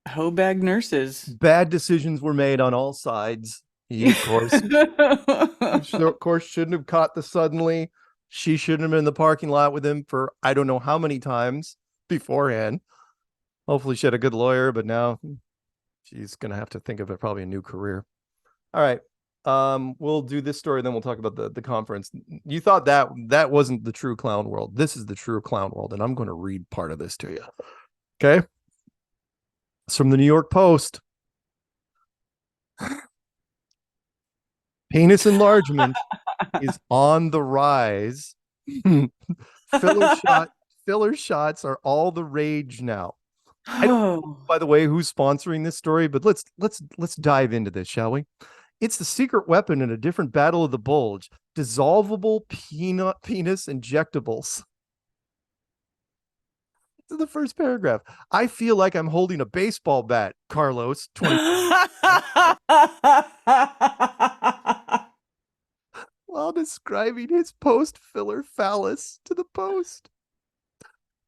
hoe bag nurses. Bad decisions were made on all sides. He, of course, shouldn't have caught the suddenly. She shouldn't have been in the parking lot with him for I don't know how many times beforehand. Hopefully, she had a good lawyer, but now she's gonna have to think of probably a new career. All right. We'll do this story, then we'll talk about the conference. You thought that wasn't the true clown world. This is the true clown world, and I'm going to read part of this to you. Okay? It's from the New York Post. Penis enlargement is on the rise. Filler shots are all the rage now. I don't know, by the way, who's sponsoring this story, but let's dive into this, shall we? It's the secret weapon in a different battle of the bulge. Dissolvable penis injectables. To the first paragraph. I feel like I'm holding a baseball bat, Carlos. 20. While describing his post-filler phallus to the Post.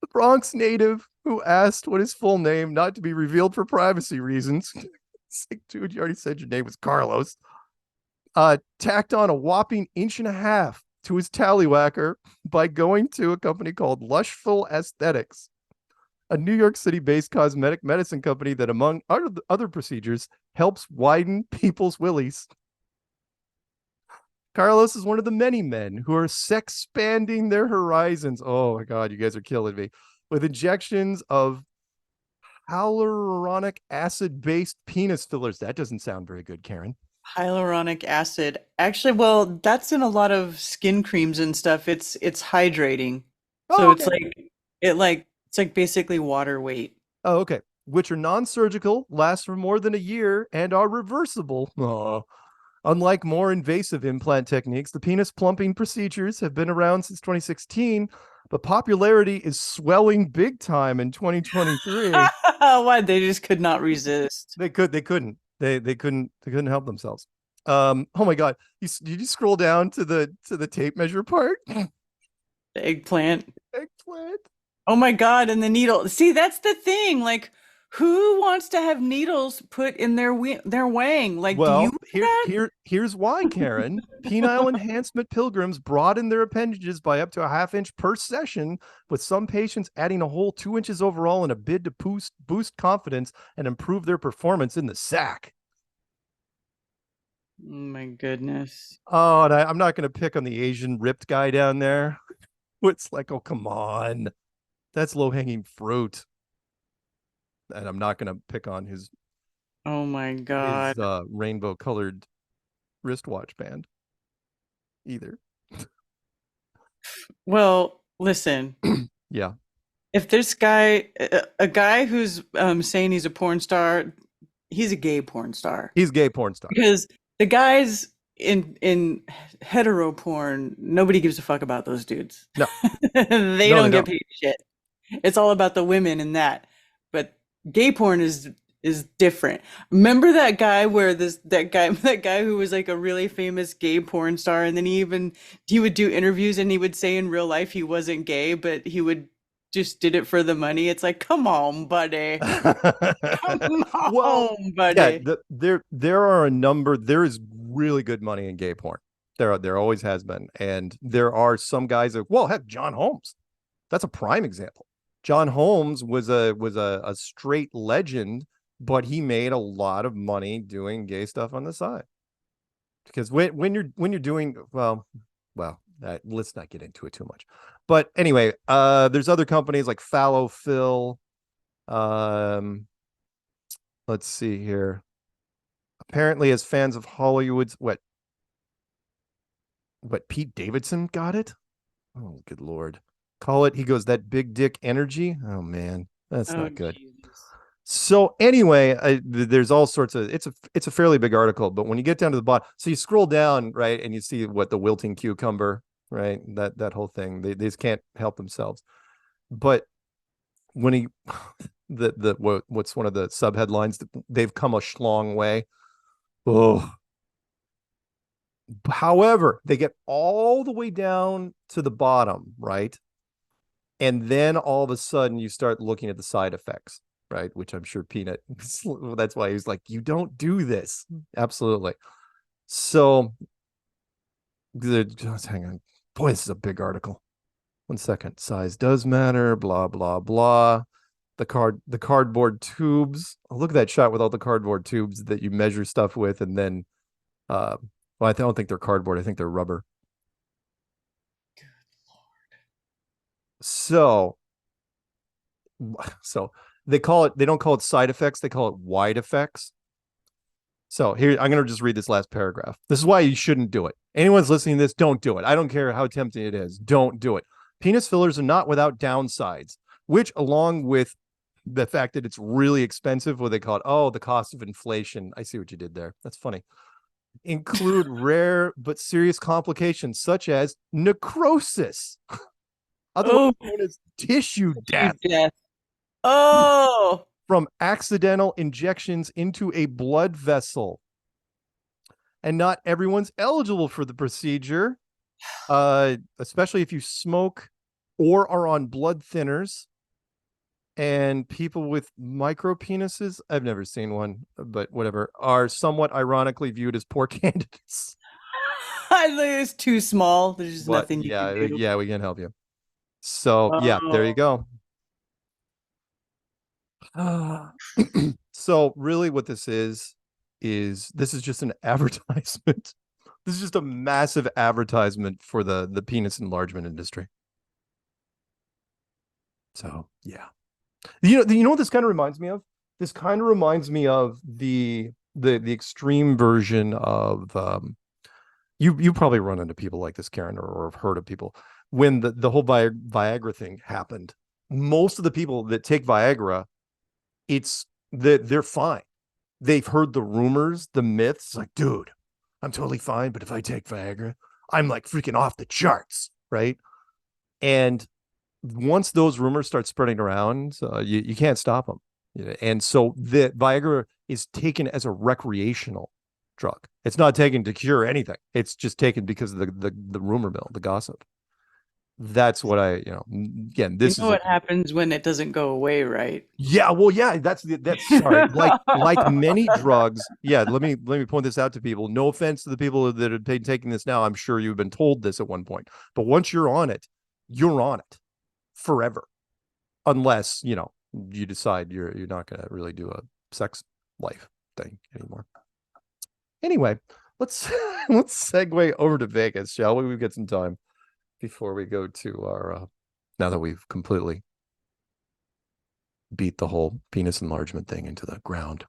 The Bronx native who asked what his full name, not to be revealed for privacy reasons. It's like, dude, you already said your name was Carlos. Tacked on a whopping 1.5 inches to his tallywhacker by going to a company called Lushful Aesthetics, a New York City-based cosmetic medicine company that, among other procedures, helps widen people's willies. Carlos is one of the many men who are sex-expanding their horizons. Oh my God, you guys are killing me. With injections of hyaluronic acid-based penis fillers. That doesn't sound very good, Karen. Hyaluronic acid. Actually, well, that's in a lot of skin creams and stuff. It's hydrating. So okay. It's like basically water weight. Oh, okay. Which are non-surgical, last for more than a year, and are reversible. Oh. Unlike more invasive implant techniques, the penis plumping procedures have been around since 2016, but popularity is swelling big time in 2023. Why? They just could not resist. They couldn't help themselves. Oh my God. Did you scroll down to the tape measure part? The eggplant. Oh my God. And the needle. See, that's the thing. Like, who wants to have needles put in their wang? Like, well, do you here's why, Karen. Penile enhancement pilgrims broaden their appendages by up to a 1/2 inch per session, with some patients adding a whole 2 inches overall in a bid to boost confidence and improve their performance in the sack. Oh my goodness. Oh, and I'm not going to pick on the Asian ripped guy down there. It's like, oh, come on. That's low-hanging fruit. And I'm not going to pick on his Oh my God. rainbow-colored wristwatch band either. Well, listen. Yeah. If this guy, a guy who's saying he's a porn star, he's a gay porn star. He's a gay porn star. Because the guys in hetero porn, nobody gives a fuck about those dudes. No. They don't get paid shit. It's all about the women in that. But gay porn is different. Remember that guy where that guy who was like a really famous gay porn star, and then he would do interviews and he would say in real life he wasn't gay, but he would just did it for the money. It's like, come on, buddy. Come on, buddy. Yeah, there are a number. There is really good money in gay porn. There always has been, and there are some guys that, well, heck, John Holmes. That's a prime example. John Holmes was a straight legend, but he made a lot of money doing gay stuff on the side. Because when you're doing let's not get into it too much. But anyway, there's other companies like Fallow Phil. Let's see here. Apparently, as fans of Hollywood's what Pete Davidson got it. Oh, good Lord. Call it, he goes, that big dick energy. Oh man, that's not good. Jesus. So anyway, there's all sorts of, it's a fairly big article, but when you get down to the bottom, so you scroll down, right, and you see what the wilting cucumber, right, that whole thing, they just can't help themselves. But when he what's one of the subheadlines, they've come a schlong way. Oh, however, they get all the way down to the bottom, right? And then all of a sudden you start looking at the side effects, right? Which I'm sure Peanut, that's why he was like, you don't do this. Absolutely. So just hang on. Boy, this is a big article. 1 second. Size does matter, blah, blah, blah. The cardboard tubes. Oh, look at that shot with all the cardboard tubes that you measure stuff with. And then, well, I don't think they're cardboard. I think they're rubber. So they don't call it side effects, they call it wide effects. So here, I'm going to just read this last paragraph. This is why you shouldn't do it. Anyone's listening to this, don't do it. I don't care how tempting it is. Don't do it. Penis fillers are not without downsides, which, along with the fact that it's really expensive, what they call it, the cost of inflation. I see what you did there. That's funny. Include rare but serious complications such as necrosis. Otherwise known as tissue death. Oh, from accidental injections into a blood vessel. And not everyone's eligible for the procedure, especially if you smoke or are on blood thinners. And people with micro penises, I've never seen one, but whatever, are somewhat ironically viewed as poor candidates. I think it's too small. There's just nothing you can do. Yeah, we can help you. So yeah, there you go. So really what this is this is just an advertisement. This is just a massive advertisement for the penis enlargement industry. So yeah. You know what this kind of reminds me of? This kind of reminds me of the extreme version of you probably run into people like this, Karen, or have heard of people. When the whole Viagra thing happened, most of the people that take Viagra, they're fine. They've heard the rumors, the myths, like, dude, I'm totally fine, but if I take Viagra, I'm like freaking off the charts, right? And once those rumors start spreading around, you can't stop them. And so the Viagra is taken as a recreational drug. It's not taken to cure anything. It's just taken because of the rumor mill, the gossip. That's what again, this is what happens when it doesn't go away, right? Yeah, well, yeah, that's sorry. like many drugs. Yeah, let me point this out to people. No offense to the people that have been taking this now. I'm sure you've been told this at one point. But once you're on it forever. Unless, you decide you're not going to really do a sex life thing anymore. Anyway, let's segue over to Vegas, shall we? We've got some time before we go to our now that we've completely beat the whole penis enlargement thing into the ground.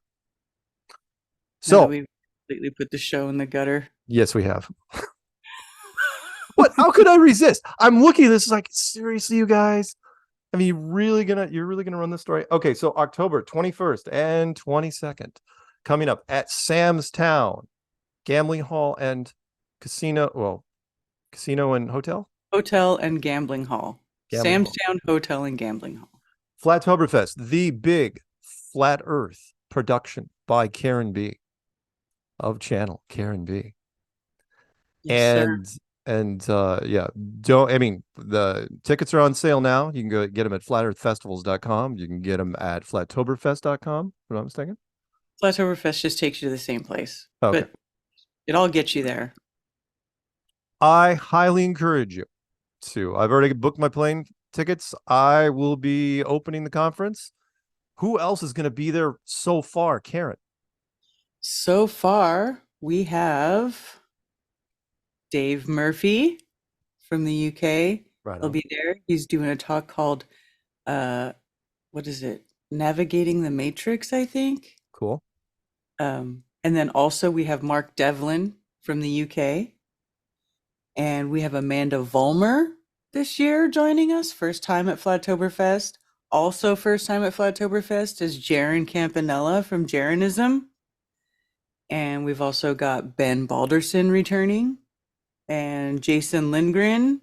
So So we completely put the show in the gutter. yes, we have. What? How could I resist? I'm looking at this like, seriously, you guys. I mean, you're really gonna run this story? Okay, so October 21st and 22nd, coming up at Sam's Town, Gambling Hall and Casino. Well, Casino and Hotel. Hotel and Gambling Hall. Gambling Sam's Town Hotel and Gambling Hall. Flattoberfest, the big Flat Earth production by Karen B of channel Karen B. Yes, And yeah, the tickets are on sale now. You can go get them at flatearthfestivals.com. You can get them at flattoberfest.com, if I'm not mistaken. Flattoberfest just takes you to the same place. Okay. But it all gets you there. I highly encourage you to. I've already booked my plane tickets. I will be opening the conference. Who else is going to be there so far, Karen? So far, we have Dave Murphy from the UK. Right He'll on. be there. He's doing a talk called, what is it? Navigating the Matrix, I think. Cool. And then also we have Mark Devlin from the UK. And we have Amanda Vollmer this year joining us. First time at Flattoberfest. Also first time at Flattoberfest is Jaron Campanella from Jaronism. And we've also got Ben Balderson returning. And Jason Lindgren.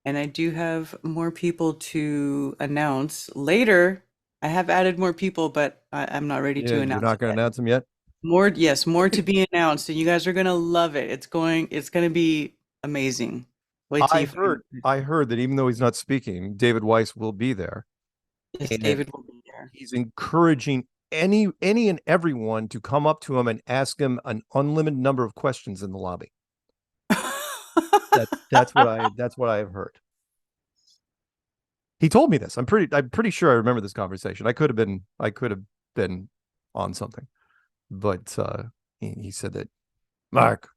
And I do have more people to announce later. I have added more people, but I'm not ready to announce. You're not going to announce them yet? More to be announced, and you guys are going to love it. It's going to be amazing. Wait till I heard that even though he's not speaking, David Weiss will be there. Yes, And David will be there. He's encouraging any and everyone to come up to him and ask him an unlimited number of questions in the lobby. That's what I have heard. He told me this. I'm pretty sure I remember this conversation. I could have been on something, but he said that, Mark,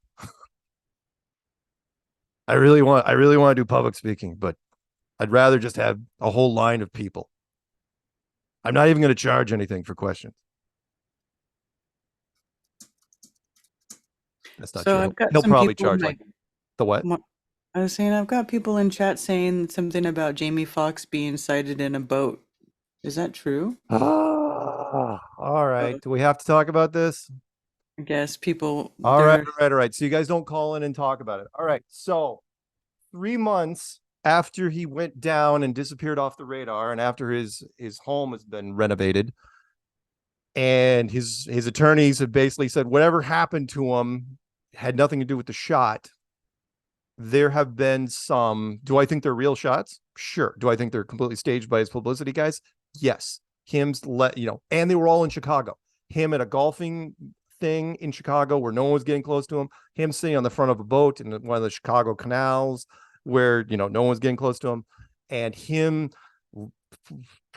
I really want to do public speaking, but I'd rather just have a whole line of people. I'm not even going to charge anything for questions. That's not So true. I've got He'll some probably people charge like the what? I was saying I've got people in chat saying something about Jamie Foxx being sighted in a boat. Is that true? All right. Do we have to talk about this? I guess people. All right. So you guys don't call in and talk about it. All right. So 3 months after he went down and disappeared off the radar, and after his home has been renovated, and his attorneys have basically said whatever happened to him had nothing to do with the shot. There have been some. Do I think they're real shots? Sure. Do I think they're completely staged by his publicity guys? Yes. And they were all in Chicago. Him at a golfing thing in Chicago where no one was getting close to him. Him sitting on the front of a boat in one of the Chicago canals where no one was getting close to him, and him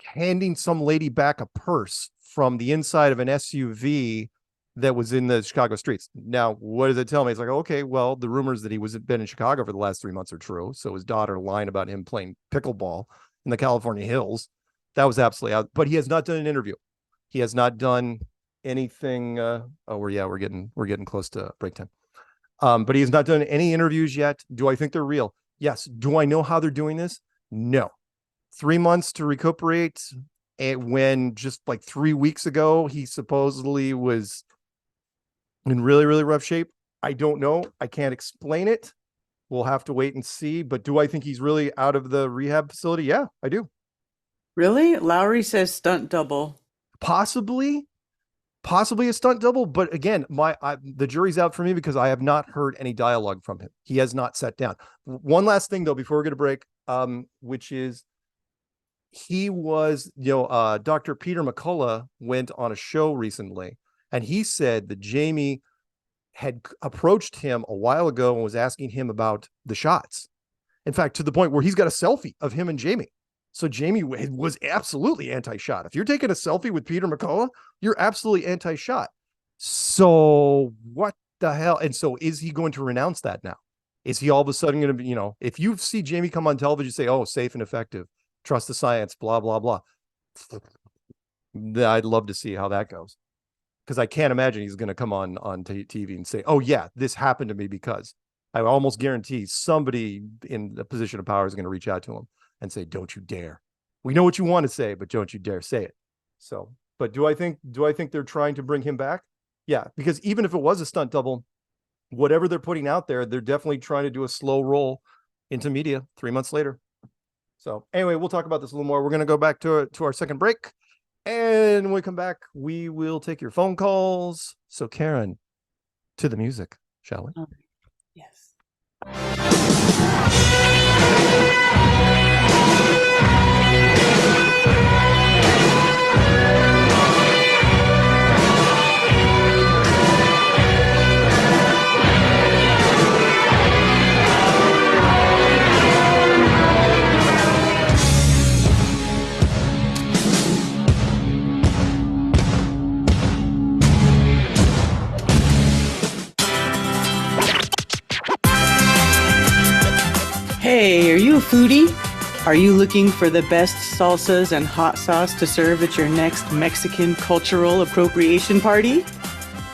handing some lady back a purse from the inside of an SUV that was in the Chicago streets. Now, what does it tell me? It's like, okay, well, the rumors that he been in Chicago for the last 3 months are true. So his daughter lying about him playing pickleball in the California hills, that was absolutely out. But he has not done an interview. He has not done anything. We're getting close to break time. But he has not done any interviews yet. Do I think they're real? Yes. Do I know how they're doing this? No. 3 months to recuperate. And when just like 3 weeks ago, he supposedly was in really, really rough shape. I don't know. I can't explain it. We'll have to wait and see. But do I think he's really out of the rehab facility? Yeah, I do. Really? Lowry says stunt double. Possibly a stunt double. But again, the jury's out for me because I have not heard any dialogue from him. He has not sat down. One last thing, though, before we get a break, which is he was, Dr. Peter McCullough went on a show recently, and he said that Jamie had approached him a while ago and was asking him about the shots. In fact, to the point where he's got a selfie of him and Jamie. So Jamie was absolutely anti-shot. If you're taking a selfie with Peter McCullough, you're absolutely anti-shot. So what the hell? And so is he going to renounce that now? Is he all of a sudden going to be, if you see Jamie come on television, say, oh, safe and effective, trust the science, blah, blah, blah. I'd love to see how that goes, because I can't imagine he's going to come on TV and say, "Oh yeah, this happened to me," because I almost guarantee somebody in the position of power is going to reach out to him and say, "Don't you dare. We know what you want to say, but don't you dare say it." So, but do I think they're trying to bring him back? Yeah, because even if it was a stunt double, whatever they're putting out there, they're definitely trying to do a slow roll into media 3 months later. So anyway, we'll talk about this a little more. We're going to go back to our second break. And when we come back, we will take your phone calls. So Karen, to the music, shall we? Yes. Hey, are you a foodie? Are you looking for the best salsas and hot sauce to serve at your next Mexican cultural appropriation party?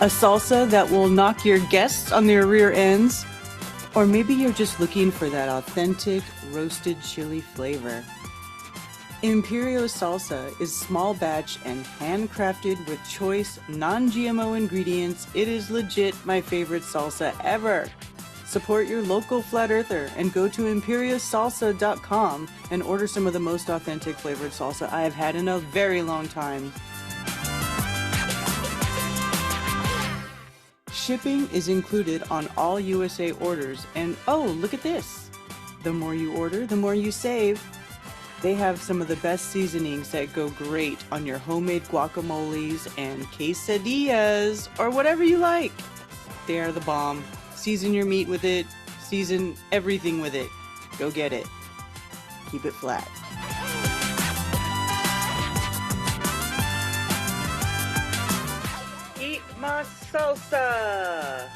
A salsa that will knock your guests on their rear ends? Or maybe you're just looking for that authentic roasted chili flavor. Imperio Salsa is small batch and handcrafted with choice non-GMO ingredients. It is legit my favorite salsa ever. Support your local flat earther and go to imperiosalsa.com and order some of the most authentic flavored salsa I have had in a very long time. Shipping is included on all USA orders, and oh, look at this. The more you order, the more you save. They have some of the best seasonings that go great on your homemade guacamoles and quesadillas or whatever you like. They are the bomb. Season your meat with it. Season everything with it. Go get it. Keep it flat. Eat my salsa.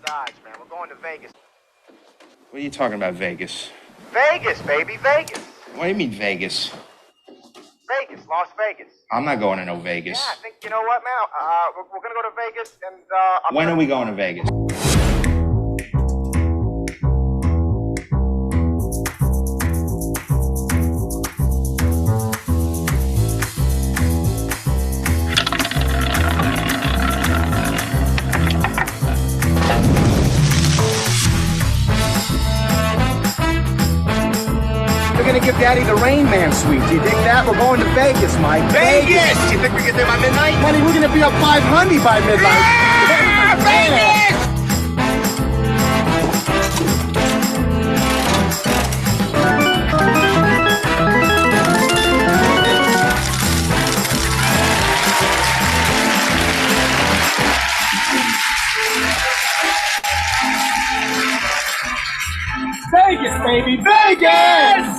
Dodge, man. We're going to Vegas. What are you talking about, Vegas? Vegas, baby, Vegas. What do you mean, Vegas? Vegas, Las Vegas. I'm not going to no Vegas. Yeah, I think, you know what, man? We're going to go to Vegas, and, When are we going to Vegas? We're gonna give Daddy the Rain Man suite. Do you dig that? We're going to Vegas, Mike. Vegas! You think we get there by midnight? Honey, we're gonna be up 500 by midnight. Yeah, Vegas! Vegas, baby, Vegas!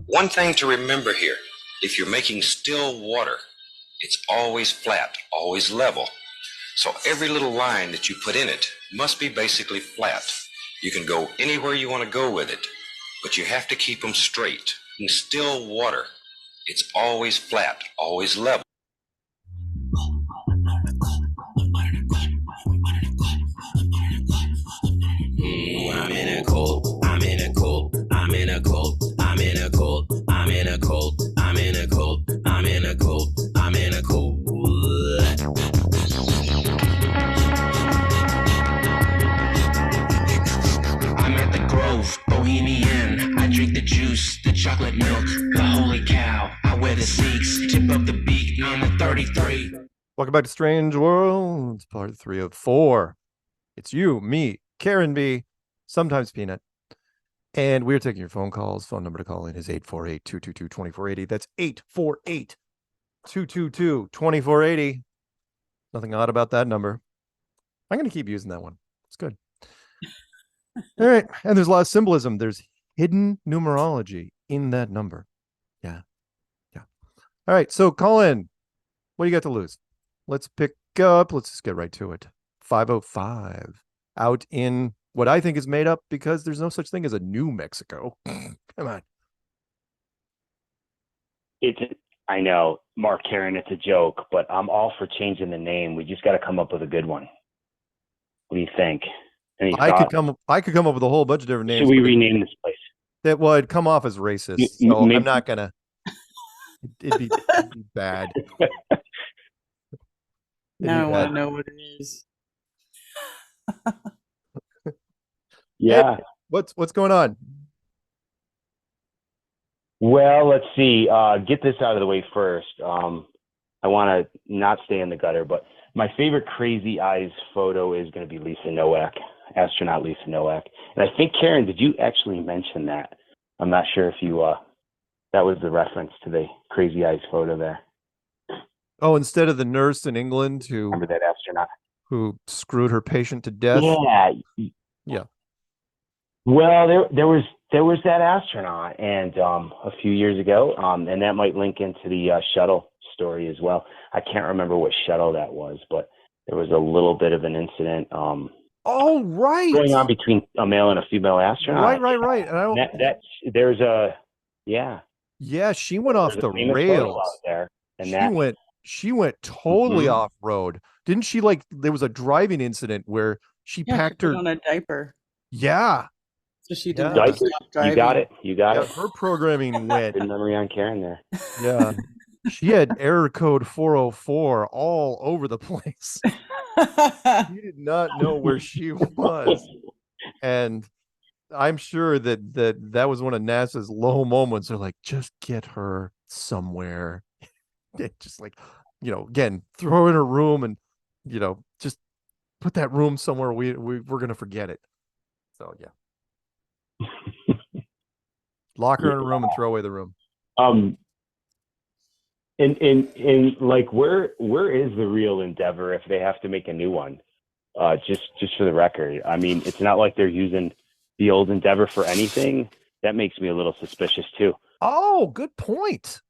One thing to remember here, if you're making still water, it's always flat, always level. So every little line that you put in it must be basically flat. You can go anywhere you want to go with it. but you have to keep them straight. In still water, it's always flat, always level. I'm in a cult. I'm in a cult. I'm in a cult. I'm in a cult. I'm in a cult. I'm in a cult. I'm in a cult. I'm in a cult. I'm at the Grove, Bohemian. I drink the juice, the chocolate milk, the holy cow. I wear the sneaks, tip up the beak on the 33. Welcome back to Strange World. It's part 3 of 4. It's you, me, Karen B, sometimes Peanut. And we're taking your phone calls. Phone number to call in is 848-222-2480. That's 848-222-2480. Nothing odd about that number. I'm going to keep using that one. It's good. All right. And there's a lot of symbolism. There's hidden numerology in that number. Yeah. Yeah. All right. So call in. What do you got to lose? Let's pick up. Let's just get right to it. 505 out in what I think is made up because there's no such thing as a New Mexico. Come on. I know, Mark, Karen, it's a joke, but I'm all for changing the name. We just got to come up with a good one. What do you think? I could come up with a whole bunch of different names. Should we rename this place? That would come off as racist. So I'm not gonna. It'd be bad. Now I want to know what it is. Yeah. Hey, what's going on? Well, let's see. Get this out of the way first. I want to not stay in the gutter, but my favorite crazy eyes photo is going to be Lisa Nowak, astronaut Lisa Nowak. And I think, Karen, did you actually mention that? I'm not sure if you, that was the reference to the crazy eyes photo there. Oh, instead of the nurse in England who remember that astronaut who screwed her patient to death. Yeah. Yeah. Well, there was that astronaut, and a few years ago, and that might link into the shuttle story as well. I can't remember what shuttle that was, but there was a little bit of an incident. Oh, right. Going on between a male and a female astronaut. Right. And there's a yeah. Yeah, she went off the rails out there, and she went totally off road. Didn't she? Like, there was a driving incident where she packed her on a diaper. Yeah. So she did not stop driving. You got it. Her programming went. Good memory on Karen there. Yeah. She had error code 404 all over the place. She did not know where she was. And I'm sure that was one of NASA's low moments. They're like, just get her somewhere. Just like, again, throw her in a room and, just put that room somewhere we're going to forget it. So, yeah. Lock her in a room and throw away the room. And like, where is the real Endeavor if they have to make a new one? Just for the record. I mean, it's not like they're using the old Endeavor for anything. That makes me a little suspicious too. Oh, good point.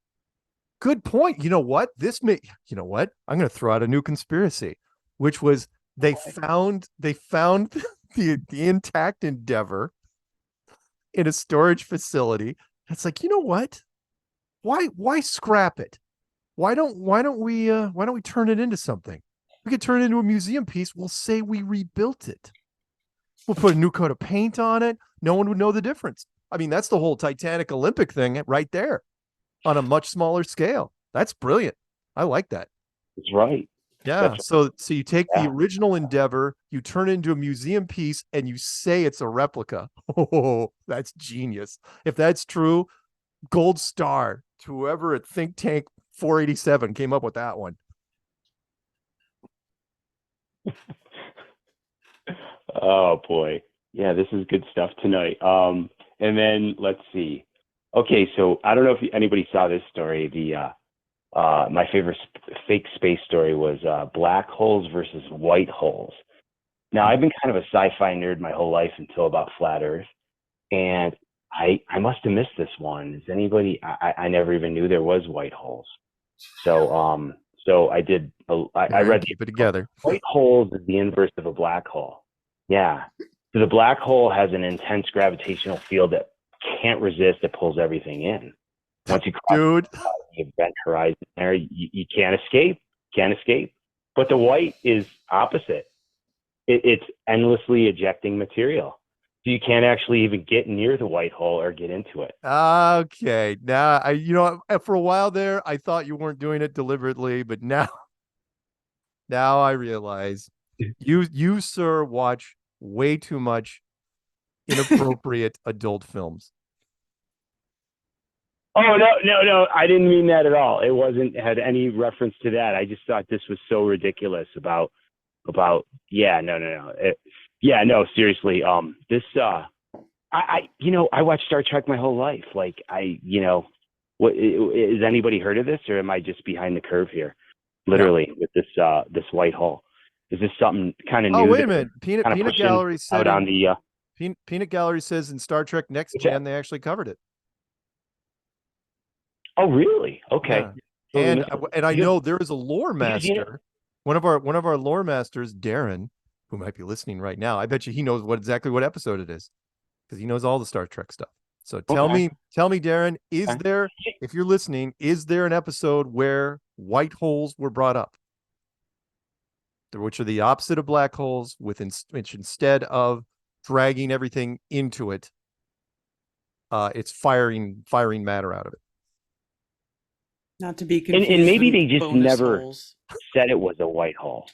Good point. You know what? You know what? I'm going to throw out a new conspiracy, which was they found the intact Endeavor in a storage facility. It's like, you know what? Why scrap it? Why don't we turn it into something? We could turn it into a museum piece. We'll say we rebuilt it. We'll put a new coat of paint on it. No one would know the difference. I mean, that's the whole Titanic Olympic thing right there on a much smaller scale. That's brilliant. I like that. That's right. Yeah. So you take the original Endeavor, you turn it into a museum piece, and you say it's a replica. Oh, that's genius. If that's true, gold star to whoever at Think Tank 487 came up with that one. Oh boy. Yeah, this is good stuff tonight. And then let's see. Okay, so I don't know if anybody saw this story. My favorite fake space story was black holes versus white holes. Now, I've been kind of a sci-fi nerd my whole life until about flat Earth, and I must have missed this one. Is anybody? I never even knew there was white holes. So I did. I read. Keep it together. White holes is the inverse of a black hole. Yeah. So the black hole has an intense gravitational field that can't resist. It pulls everything in. Once you cross Dude, the event horizon there, you can't escape. Can't escape. But the white is opposite. It's endlessly ejecting material. So you can't actually even get near the white hole or get into it. okay. Now, for a while there, I thought you weren't doing it deliberately, but now I realize you, sir, watch way too much inappropriate adult films. Oh, no. I didn't mean that at all. It had any reference to that. I just thought this was so ridiculous about, yeah, no. No, seriously. This, I watched Star Trek my whole life. Like, what, is anybody heard of this, or am I just behind the curve here? Literally, with this white hole. Is this something kind of new? Oh, wait a minute. Peanut Gallery said out on the Peanut Gallery says in Star Trek Next Gen they actually covered it. Oh, really? Okay. Yeah. And I know there is a lore master, one of our lore masters, Darren, who might be listening right now. I bet you he knows exactly what episode it is, because he knows all the Star Trek stuff. So tell me, Darren, is there, if you're listening, is there an episode where white holes were brought up, which are the opposite of black holes, which instead of dragging everything into it, it's firing matter out of it? Not to be confused. And maybe they just never holes. said it was a white hole.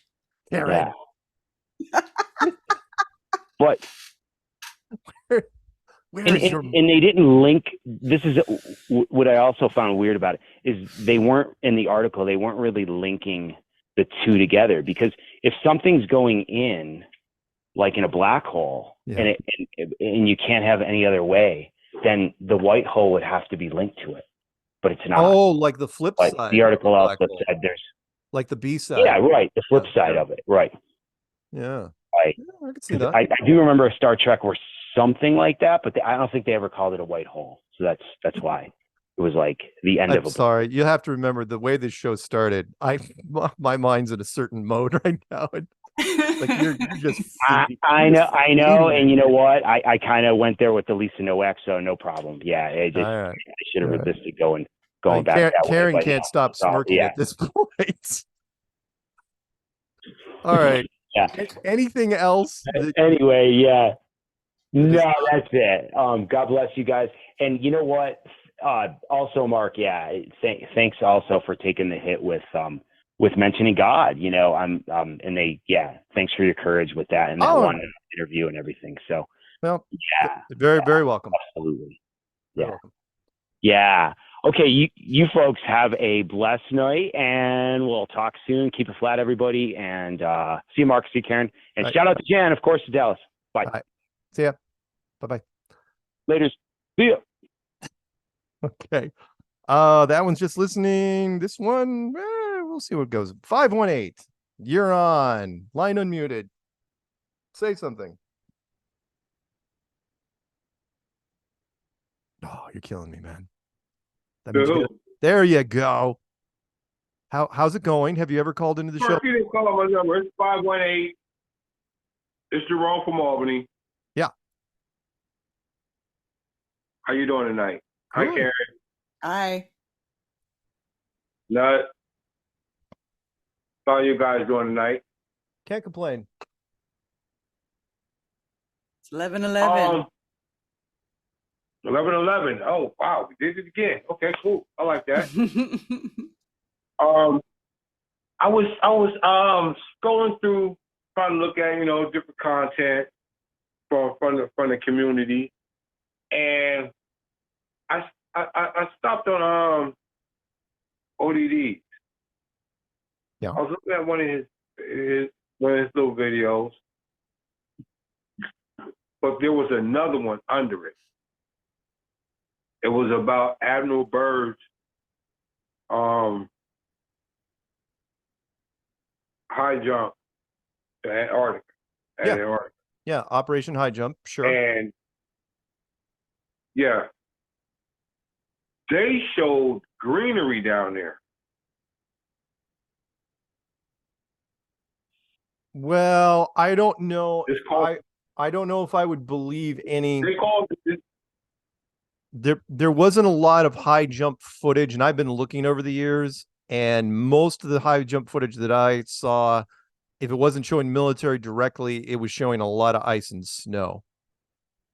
Yeah, right. But and they didn't link. This is what I also found weird about it, is they weren't in the article. They weren't really linking the two together, because if something's going in, like in a black hole, and you can't have any other way, then the white hole would have to be linked to it. But it's not. Oh, like the flip side. The article also said there's like the B side. Yeah, right. The flip side of it, right? Yeah. Right. I can see that. I do remember a Star Trek where something like that, but I don't think they ever called it a white hole. So that's why it was like the end of. Sorry, you have to remember the way this show started. My mind's in a certain mode right now. And, like you're just. I know, and you know what? I kind of went there with the Lisa Noack, so no problem. Yeah, I should have resisted going back that way. Karen can't stop smirking at this point. All right. Yeah. Anything else? Anyway, yeah. No, that's it. God bless you guys. And you know what? Also, Mark, thanks also for taking the hit with mentioning God. Thanks for your courage with that and that one interview and everything. So, well, very, very welcome. Absolutely. Yeah. Yeah. Okay, you folks have a blessed night, and we'll talk soon. Keep it flat, everybody, and see you, Mark. See you, Karen, and shout out to Jan, of course, to Dallas. Bye. Bye. See ya. Bye. Later. See ya. Okay. That one's just listening. This one, we'll see what goes. 518. You're on. Line unmuted. Say something. Oh, you're killing me, man. That means there you go. How's it going? Have you ever called into the show? You didn't call my number. It's 518. It's Jerome from Albany. Yeah. How you doing tonight? Hi, Karen. Hi. Nut. How you guys doing tonight? Can't complain. It's 11:11. 11:11. Oh wow, we did it again. Okay, cool. I like that. I was scrolling through, trying to look at different content from the community, and I stopped on ODD. Yeah. I was looking at one of his little videos, but there was another one under it. It was about Admiral Byrd's high jump to Antarctica. Yeah, Operation High Jump, sure. And yeah, they showed greenery down there. Well, I don't know. I don't know if I would believe any. They called it. there wasn't a lot of high jump footage, and I've been looking over the years, and most of the high jump footage that I saw, if it wasn't showing military directly, it was showing a lot of ice and snow.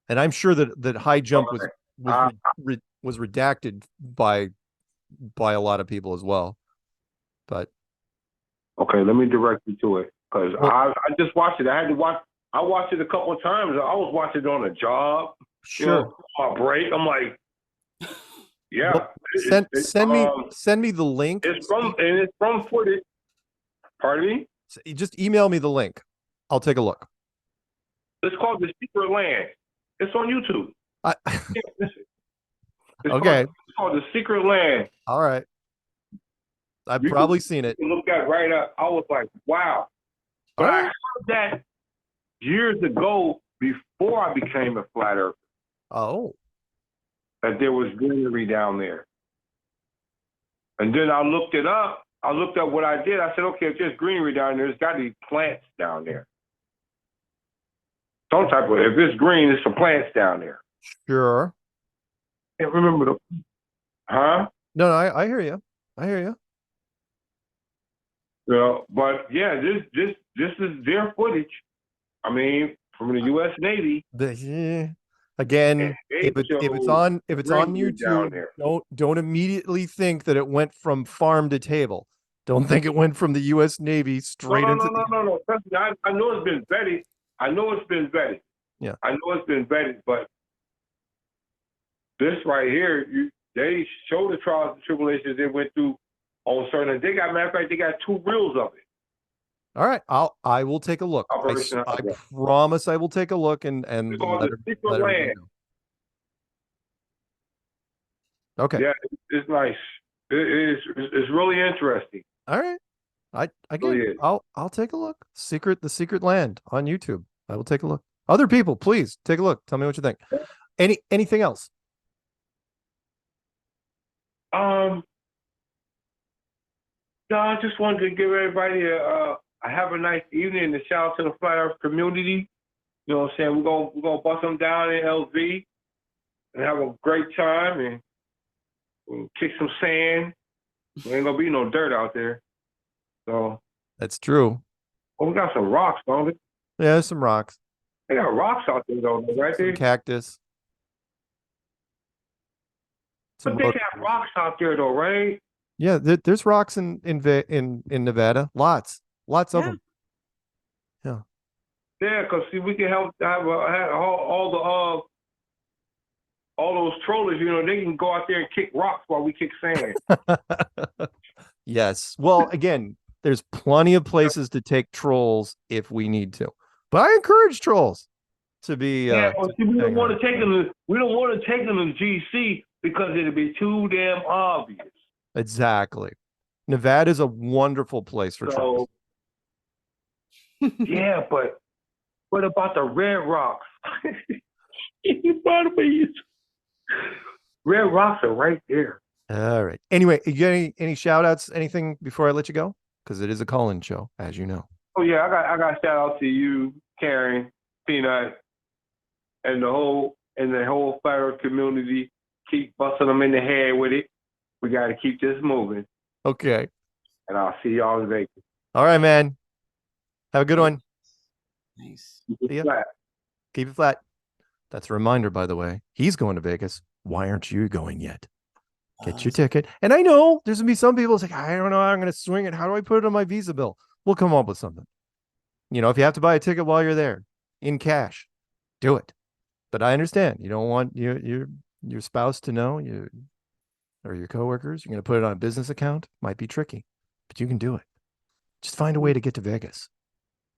And I'm sure that high jump was redacted by a lot of people as well. But okay, let me direct you to it because I just watched it. I watched it a couple of times. I was watching it on a job. Sure. On a break. I'm like, yeah. Well, send me the link. It's from footage. Pardon me? Just email me the link. I'll take a look. It's called The Secret Land. It's on YouTube. Okay. It's called The Secret Land. All right. I've probably seen it. Look at right up. I was like, wow. But I heard that years ago before I became a flat earther. Oh. That there was greenery down there. And then I looked it up. I looked up what I did. I said, okay, if there's greenery down there, there's got to be plants down there. Some type of, if it's green, there's some plants down there. Sure. I can't remember huh? No, I hear you. I hear you. Yeah, but yeah, this is their footage. I mean, from the U.S. Navy. Again, if it's on YouTube, don't immediately think that it went from farm to table. Don't think it went from the U.S. Navy straight into. No. Trust me, I know it's been vetted. Yeah. I know it's been vetted, but this right here, they show the trials and tribulations they went through on certain. Matter of fact, they got 2 reels of it. All right, I will take a look. I promise I will take a look and let land. Okay. Yeah, it's nice. It's really interesting. All right. I'll take a look. The Secret Land on YouTube. I will take a look. Other people, please take a look. Tell me what you think. Anything else? No, I just wanted to give everybody have a nice evening and shout out to the Flat Earth community. You know what I'm saying? We're gonna bust them down in LV and have a great time and we'll kick some sand. There ain't gonna be no dirt out there. So that's true. Well, we got some rocks, don't we? Yeah, there's some rocks. They got rocks out there though, right there. Cactus. But they got rocks out there though, right? Yeah, there's rocks in Nevada. Lots of them. Yeah. Yeah, because see, we can help have all those trollers. You know, they can go out there and kick rocks while we kick sand. Yes. Well, again, there's plenty of places to take trolls if we need to, but I encourage trolls to be. Yeah, we don't want to take them. We don't want to take them to GC because it'd be too damn obvious. Exactly. Nevada's a wonderful place for trolls. Yeah, but what about the red rocks? Red rocks are right there. All right. Anyway, you got any shout outs, anything before I let you go? Because it is a call-in show, as you know. Oh yeah, I got shout out to you, Karen, Peanut, and the whole Flat Earth community. Keep busting them in the head with it. We got to keep this moving. Okay. And I'll see y'all in Vegas. All right, man. Have a good one. Nice. Keep it flat. That's a reminder, by the way. He's going to Vegas. Why aren't you going yet? Get your ticket. And I know there's going to be some people like, I don't know how I'm going to swing it. How do I put it on my Visa bill? We'll come up with something. You know, if you have to buy a ticket while you're there in cash, do it. But I understand. You don't want your spouse to know, or your coworkers. You're going to put it on a business account. Might be tricky, but you can do it. Just find a way to get to Vegas.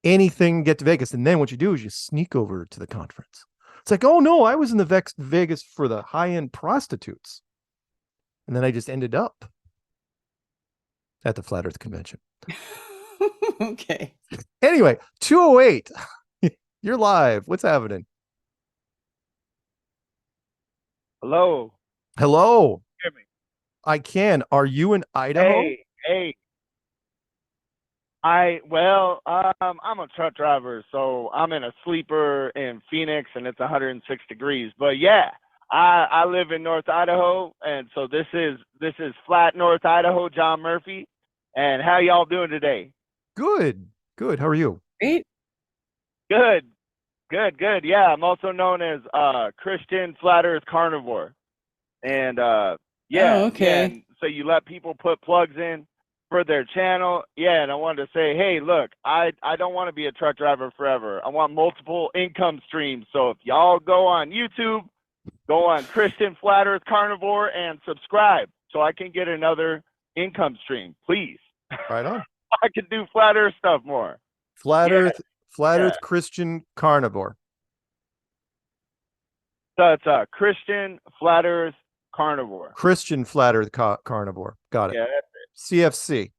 Anything, get to Vegas. And then what you do is you sneak over to the conference. It's like, oh no, I was in the Vegas for the high-end prostitutes. And then I just ended up at the Flat Earth Convention. Okay. Anyway, 208. You're live. What's happening? Hello. Hello. Hear me? I can. Are you in Idaho? Hey. I'm a truck driver, so I'm in a sleeper in Phoenix, and it's 106 degrees. But yeah, I live in North Idaho, and so this is Flat North Idaho, John Murphy. And how y'all doing today? Good. How are you? Great. Good. Yeah, I'm also known as Christian Flat Earth Carnivore. And yeah, okay. and so you let people put plugs in for their channel. Yeah, and I wanted to say, hey, look, I don't want to be a truck driver forever. I want multiple income streams. So if y'all go on YouTube, go on Christian Flat Earth Carnivore and subscribe so I can get another income stream, please. Right on. I can do Flat Earth stuff more. Flat Yeah. Earth Christian Carnivore. So it's Christian Flat Earth Carnivore. Christian Flat Earth Carnivore. Got it. Yeah, that's it. CFC.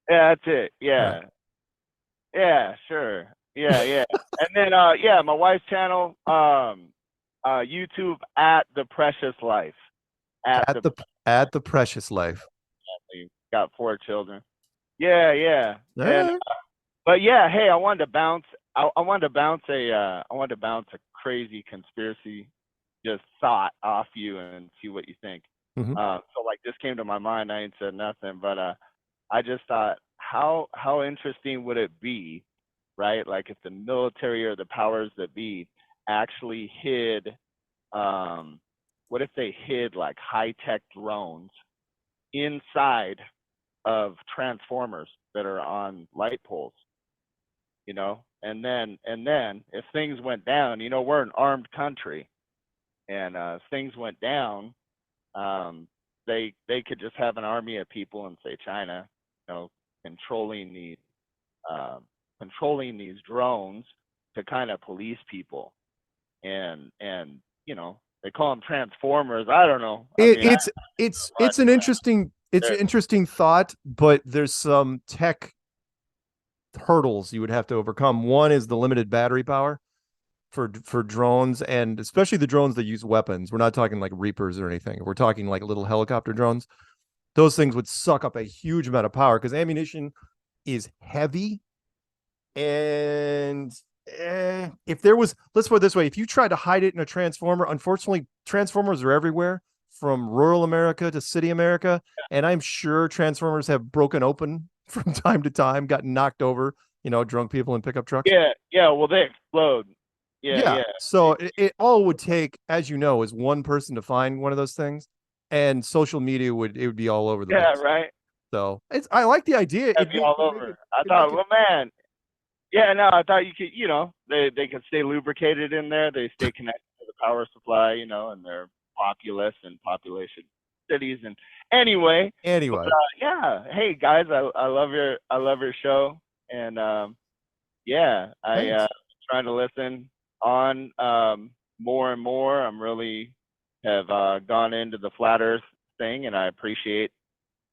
Yeah, that's it. Yeah. Right. Yeah, sure. Yeah. And then yeah, my wife's channel, YouTube at The Precious Life. At the Precious Life. Got 4 children. Yeah. All And, right. but yeah, hey, I wanted to bounce a crazy conspiracy just thought off you and see what you think. Mhm. So like this came to my mind. I ain't said nothing, but I just thought how interesting would it be, right? Like if the military or the powers that be actually hid, what if they hid like high-tech drones inside of transformers that are on light poles, you know? And then if things went down, you know, we're an armed country, and if things went down, they could just have an army of people in, say, China, you know, controlling these drones to kind of police people, and you know, they call them transformers. I don't know. It's an interesting thought, but there's some tech hurdles you would have to overcome. One is the limited battery power for drones, and especially the drones that use weapons. We're not talking like Reapers or anything. We're talking like little helicopter drones. Those things would suck up a huge amount of power because ammunition is heavy. And if there was, let's put it this way, if you tried to hide it in a transformer, unfortunately, transformers are everywhere from rural America to city America. And I'm sure transformers have broken open from time to time, gotten knocked over, you know, drunk people in pickup trucks. Yeah. Well, they explode. Yeah. So it all would take, as you know, is one person to find one of those things, and social media would be all over the place. Yeah, right. So I like the idea. It'd be all over. I thought, well, man. Yeah, no, I thought you could, you know, they could stay lubricated in there. They stay connected to the power supply, you know, and they're populous and population cities. And anyway. But, yeah. Hey guys, I love your show, and yeah, I trying to listen on more and more. I'm really have gone into the flat Earth thing, and I appreciate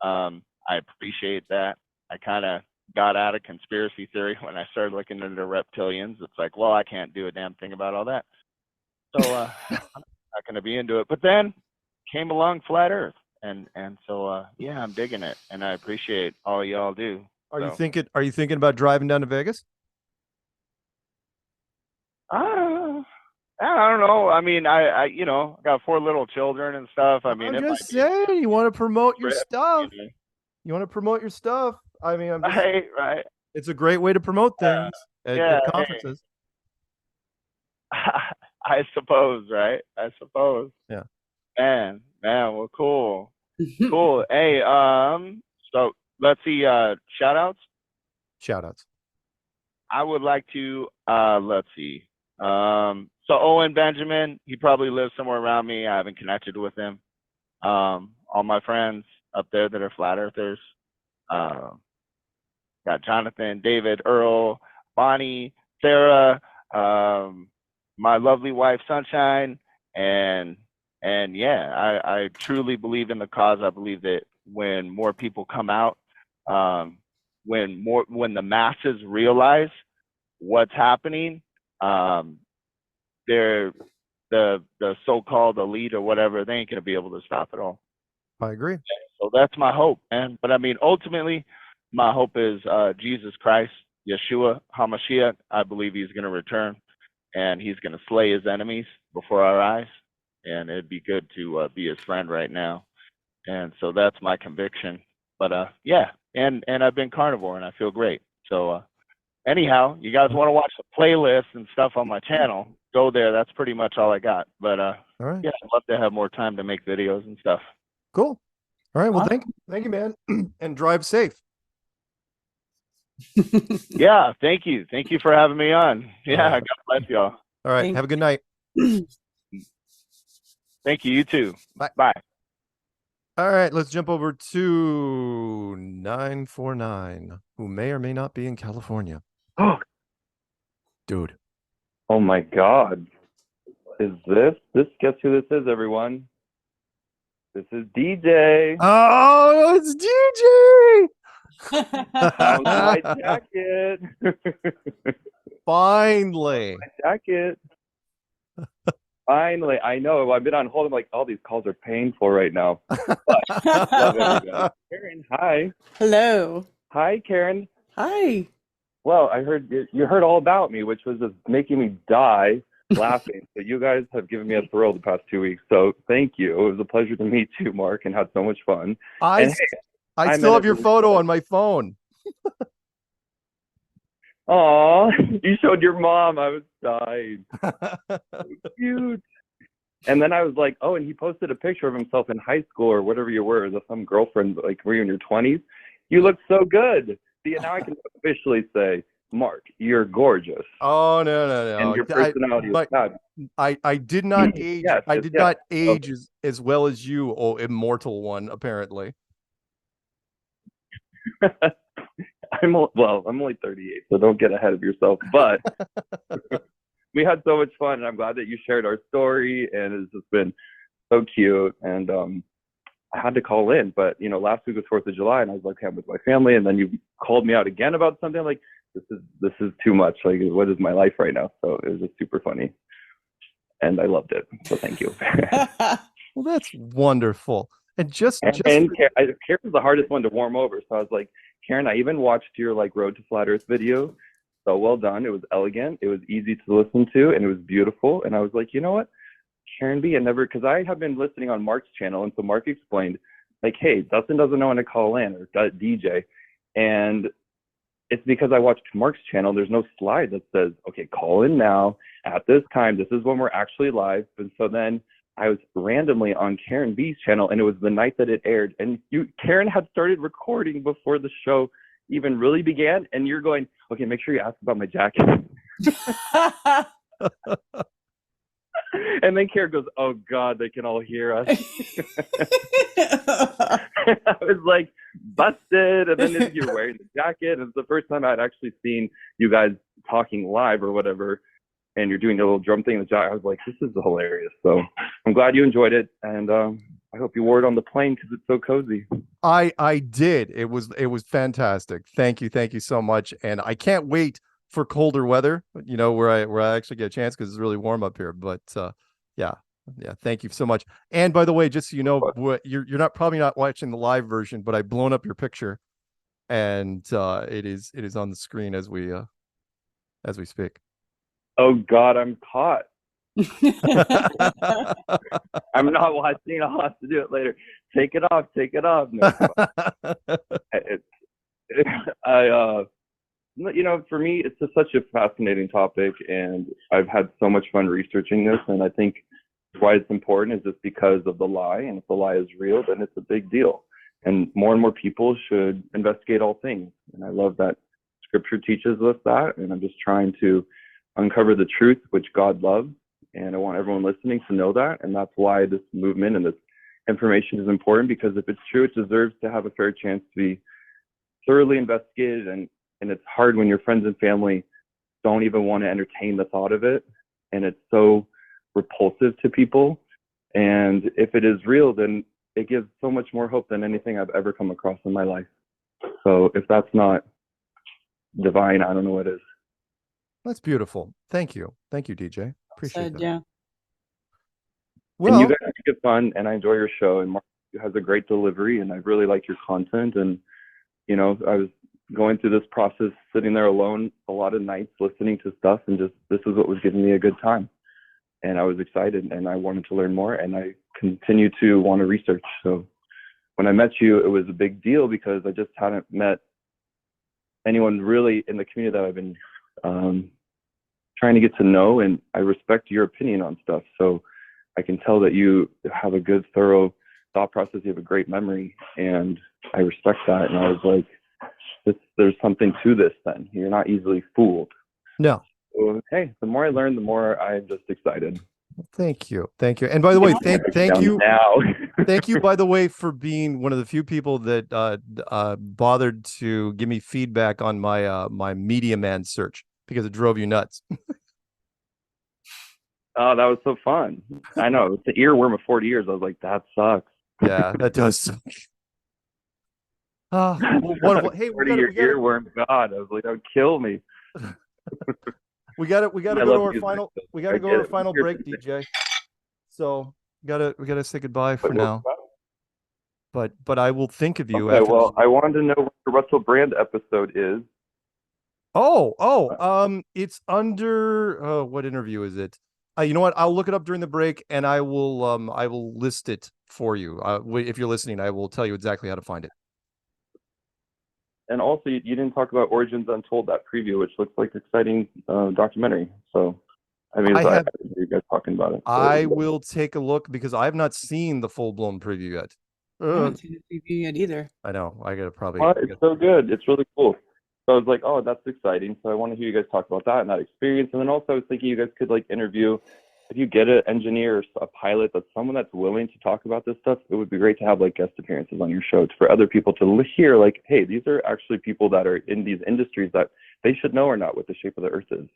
that. I kind of got out of conspiracy theory when I started looking into reptilians. It's like, well, I can't do a damn thing about all that, so I'm not going to be into it. But then came along flat Earth, and so yeah, I'm digging it, and I appreciate all y'all do. Are you thinking about driving down to Vegas? I don't know. I mean, I you know, got 4 little children and stuff. I mean, I'm just saying, you want to promote your stuff. You want to promote your stuff. I mean, I'm just, right. It's a great way to promote things at conferences. I suppose, right? I suppose. Yeah. Man, well, cool. Cool. Hey, so let's see, shout outs. I would like to, let's see. So Owen Benjamin, he probably lives somewhere around me. I haven't connected with him. All my friends up there that are flat earthers. Got Jonathan, David, Earl, Bonnie, Sarah, my lovely wife Sunshine, and yeah, I truly believe in the cause. I believe that when more people come out, when the masses realize what's happening, they're the so-called elite or whatever, they ain't gonna be able to stop it all. I agree. So that's my hope, man. But I mean, ultimately, my hope is Jesus Christ, Yeshua HaMashiach. I believe he's gonna return, and he's gonna slay his enemies before our eyes. and it'd be good to be his friend right now. And so that's my conviction. But yeah, and I've been carnivore and I feel great. So anyhow, you guys want to watch the playlist and stuff on my channel, go there. That's pretty much all I got. But all right. yeah, I'd love to have more time to make videos and stuff. Cool. All right. Well, thank you, man, and drive safe. Yeah, thank you for having me on. Yeah, God bless y'all. All right. Have a good night. Thank you. You too. Bye. All right, let's jump over to 949, who may or may not be in California. Dude. Oh my God. Is this? Guess who this is, everyone? This is DJ. Oh, it's DJ. Found my jacket. Finally. My jacket. Finally, I know. I've been on hold. I'm like, all these calls are painful right now. But love everybody. Karen, hi. Hello. Hi, Karen. Hi. Well, I heard you heard all about me, which was just making me die laughing. So you guys have given me a thrill the past 2 weeks. So thank you. It was a pleasure to meet you, Mark, and had so much fun. I still have your photo on my phone. Aw, you showed your mom. I was dying. So cute. And then I was like, oh, and he posted a picture of himself in high school or whatever you were, as some girlfriend, like were you in your 20s? You look so good. See, now I can officially say, Mark, you're gorgeous. Oh, no. And your personality is fabulous. I did not age. Yes, I yes, did yes. not age as well as you, oh immortal one, apparently. I'm only 38, so don't get ahead of yourself. But we had so much fun, and I'm glad that you shared our story, and it's just been so cute. And I had to call in, but last week was 4th of July, and I was like, I'm with my family, and then you called me out again about something. Like, this is too much. Like, what is my life right now? So it was just super funny, and I loved it. So thank you. Well, that's wonderful. And Karen's the hardest one to warm over. So I was like, Karen, I even watched your Road to Flat Earth video. So well done. It was elegant. It was easy to listen to, and it was beautiful. And I was like, you know what, Karen B, because I have been listening on Mark's channel, and so Mark explained, like, hey, Dustin doesn't know when to call in, or DJ, and it's because I watched Mark's channel. There's no slide that says, okay, call in now at this time. This is when we're actually live. And so then I was randomly on Karen B's channel, and it was the night that it aired. And Karen had started recording before the show even really began. And you're going, okay, make sure you ask about my jacket. And then Karen goes, oh God, they can all hear us. I was like, busted. And then you're wearing the jacket. And it's the first time I'd actually seen you guys talking live or whatever. And you're doing the little drum thing in the jacket. I was like, this is hilarious. So I'm glad you enjoyed it. And I hope you wore it on the plane because it's so cozy. I did. It was fantastic. Thank you so much. And I can't wait for colder weather, where I actually get a chance, because it's really warm up here. But yeah, thank you so much. And by the way, just so you know, you're probably not watching the live version, but I've blown up your picture, and it is on the screen as we speak. Oh God, I'm caught. I'm not watching. I'll have to do it later. Take it off. No, for me, it's just such a fascinating topic, and I've had so much fun researching this. And I think why it's important is just because of the lie. And if the lie is real, then it's a big deal. And more people should investigate all things. And I love that Scripture teaches us that. And I'm just trying to uncover the truth, which God loves. And I want everyone listening to know that. And that's why this movement and this information is important, because if it's true, it deserves to have a fair chance to be thoroughly investigated. And it's hard when your friends and family don't even want to entertain the thought of it. And it's so repulsive to people. And if it is real, then it gives so much more hope than anything I've ever come across in my life. So if that's not divine, I don't know what is. That's beautiful. Thank you, DJ. Appreciate that. Yeah. Well, and you guys have good fun, and I enjoy your show. And Mark has a great delivery, and I really like your content. And I was going through this process, sitting there alone a lot of nights, listening to stuff, and this is what was giving me a good time. and I was excited, and I wanted to learn more, and I continue to want to research. So when I met you, it was a big deal because I just hadn't met anyone really in the community that I've been trying to get to know, and I respect your opinion on stuff. So I can tell that you have a good, thorough thought process. You have a great memory, and I respect that. And I was like, there's something to this then. You're not easily fooled. No. So, hey, the more I learn, the more I'm just excited. Thank you. Thank you. And by the way, thank you. Now. Thank you, by the way, for being one of the few people that bothered to give me feedback on my my Media Man search because it drove you nuts. Oh, that was so fun. I know. It's the earworm of 40 years. I was like, that sucks. Yeah, that does suck. Wonderful. Hey, 40 year earworm. God, I was like, that would kill me. We got to go to our final. We got to go to our final break, DJ. So we gotta say goodbye for now. But I will think of you. Okay, after well, I wanted to know what the Russell Brand episode is. It's under what interview is it? You know what? I'll look it up during the break, and I will list it for you. If you're listening, I will tell you exactly how to find it. And also, you didn't talk about Origins Untold, that preview, which looks like an exciting documentary. So, I mean, I hear you guys talking about it. So, I will take a look because I have not seen the full-blown preview yet. I haven't seen the preview yet either. I know. I gotta probably. It's so good. It's really cool. So I was like, oh, that's exciting. So I want to hear you guys talk about that and that experience. And then also I was thinking you guys could like interview, if you get an engineer or a pilot, that's someone that's willing to talk about this stuff, it would be great to have like guest appearances on your show for other people to hear like, hey, these are actually people that are in these industries that they should know or not what the shape of the earth is.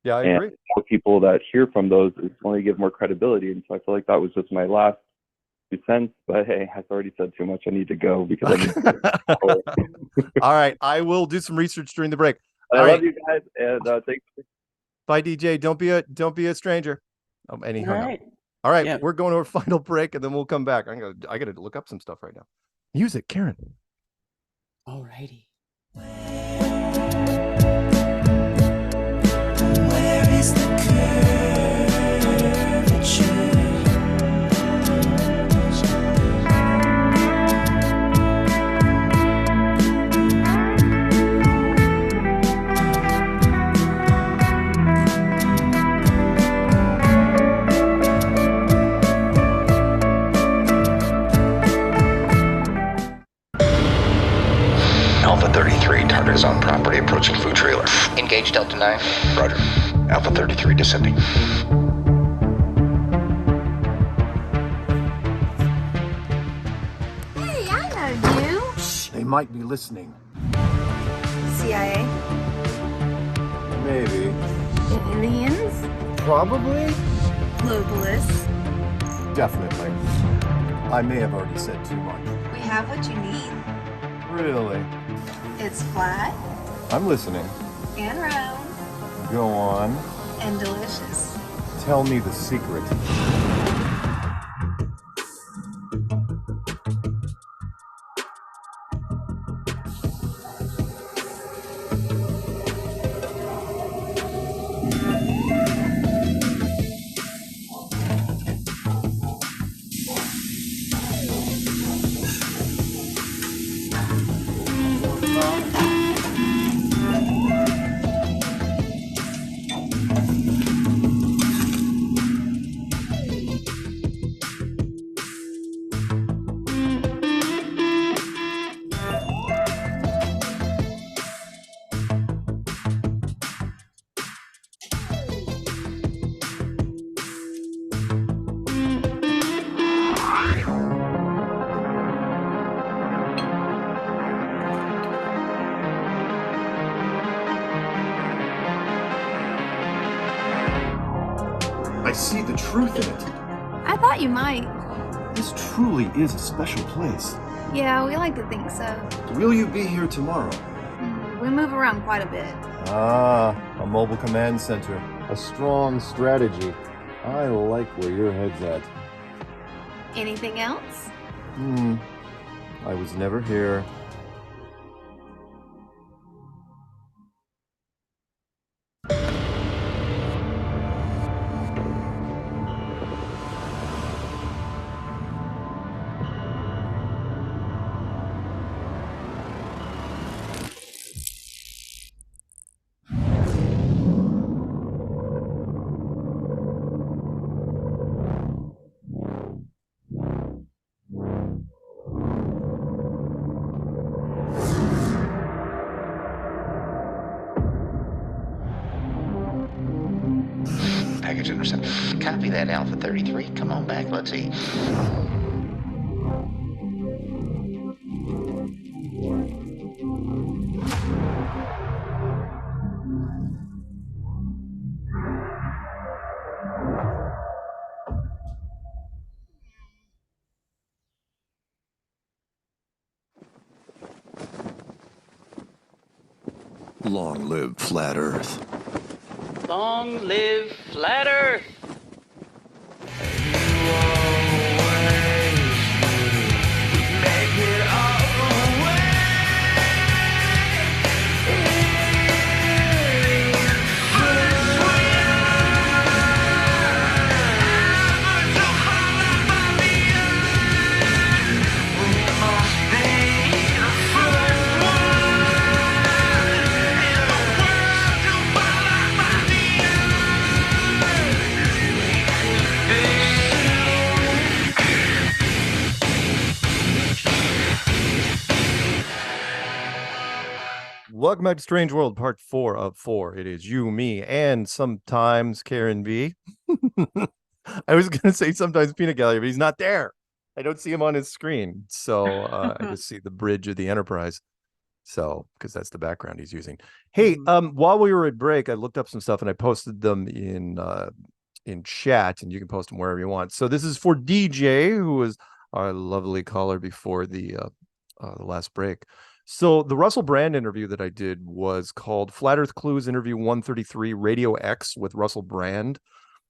Yeah, I agree. For people that hear from those, it's only give more credibility. And so I feel like that was just my last 2 cents, but hey, I've already said too much. I need to go because I need to All right, I will do some research during the break. I love you guys, and thanks. Bye, DJ. Don't be a stranger. And he hung up. All right, Yep. We're going to our final break, and then we'll come back. I gotta look up some stuff right now. Music, Karen. Alrighty. Where is the curvature? Alpha 33, target is on property, approaching food trailer. Engage Delta 9. Roger. Alpha 33 descending. Hey, I know you. They might be listening. CIA? Maybe. Aliens? Probably. Globalists? Definitely. I may have already said too much. We have what you need. Really? It's flat I'm listening. and round Go on. and delicious. Tell me the secret. I see the truth in it. I thought you might. This truly is a special place. Yeah, we like to think so. Will you be here tomorrow? We move around quite a bit. Ah, a mobile command center. A strong strategy. I like where your head's at. Anything else? I was never here. Anderson. Copy that, Alpha 33. Come on back, let's eat. Long live Flat Earth. Long live Flat Earth! Welcome back to Strange World, part 4 of 4. It is you, me, and sometimes Karen B. I was going to say sometimes Peanut Gallery, but he's not there. I don't see him on his screen. So I just see the bridge of the Enterprise. So, because that's the background he's using. Hey, while we were at break, I looked up some stuff and I posted them in chat, and you can post them wherever you want. So this is for DJ, who was our lovely caller before the last break. So the Russell Brand interview that I did was called Flat Earth Clues Interview 133 Radio X with Russell Brand.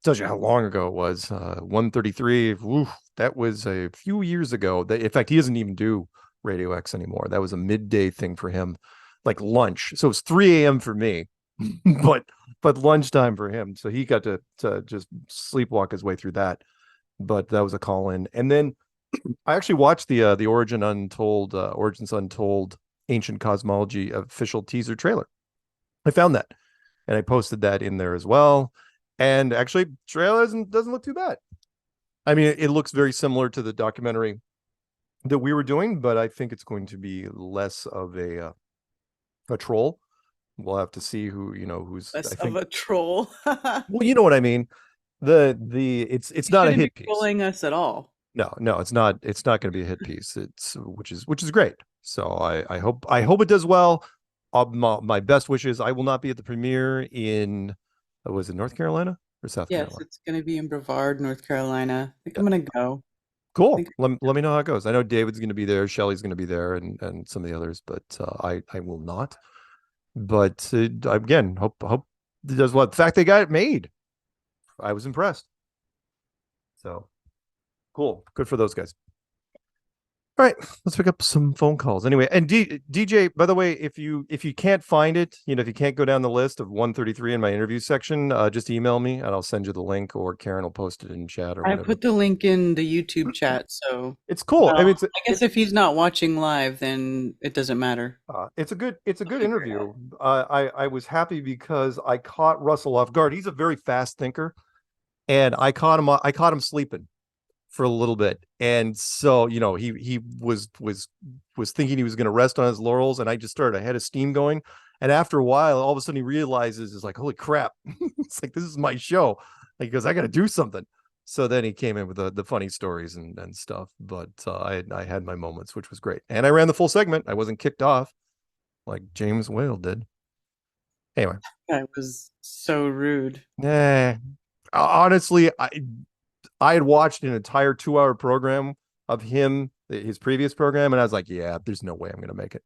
Tells you how long ago it was. 133. Oof, that was a few years ago. In fact, he doesn't even do Radio X anymore. That was a midday thing for him, like lunch. So it's 3 a.m. for me, but lunchtime for him. So he got to just sleepwalk his way through that. But that was a call in. And then I actually watched the Origins Untold Ancient Cosmology official teaser trailer. I found that, and I posted that in there as well. And actually, trailer doesn't look too bad. I mean, it looks very similar to the documentary that we were doing, but I think it's going to be less of a troll. We'll have to see who's Less of a troll. Well, you know what I mean. It's not a hit piece. Trolling us at all. No, it's not. It's not going to be a hit piece. Which is great. So I hope it does well. My best wishes. I will not be at the premiere in, was it North Carolina or South Carolina? Yes, it's going to be in Brevard, North Carolina. I think I'm going to go. Cool. Let me know how it goes. I know David's going to be there. Shelley's going to be there, and some of the others, but I will not. But again, hope it does well. The fact they got it made, I was impressed. So cool. Good for those guys. All right, let's pick up some phone calls. Anyway, and DJ, by the way, if you can't find it, if you can't go down the list of 133 in my interview section, just email me and I'll send you the link, or Karen will post it in chat or whatever. I put the link in the YouTube chat, so it's cool. Well, I mean, I guess if he's not watching live, then it doesn't matter. It's a good interview. I was happy because I caught Russell off guard. He's a very fast thinker, and I caught him sleeping for a little bit, and so he was thinking he was going to rest on his laurels, and I just started a head of steam going, and after a while, all of a sudden he realizes, it's like, holy crap, it's like, this is my show. Like, he goes, I got to do something. So then he came in with the funny stories and stuff, but I had my moments, which was great, and I ran the full segment. I wasn't kicked off like James Whale did. Anyway, that was so rude. Honestly, I had watched an entire 2-hour program of his previous program, and I was like, yeah, there's no way I'm going to make it.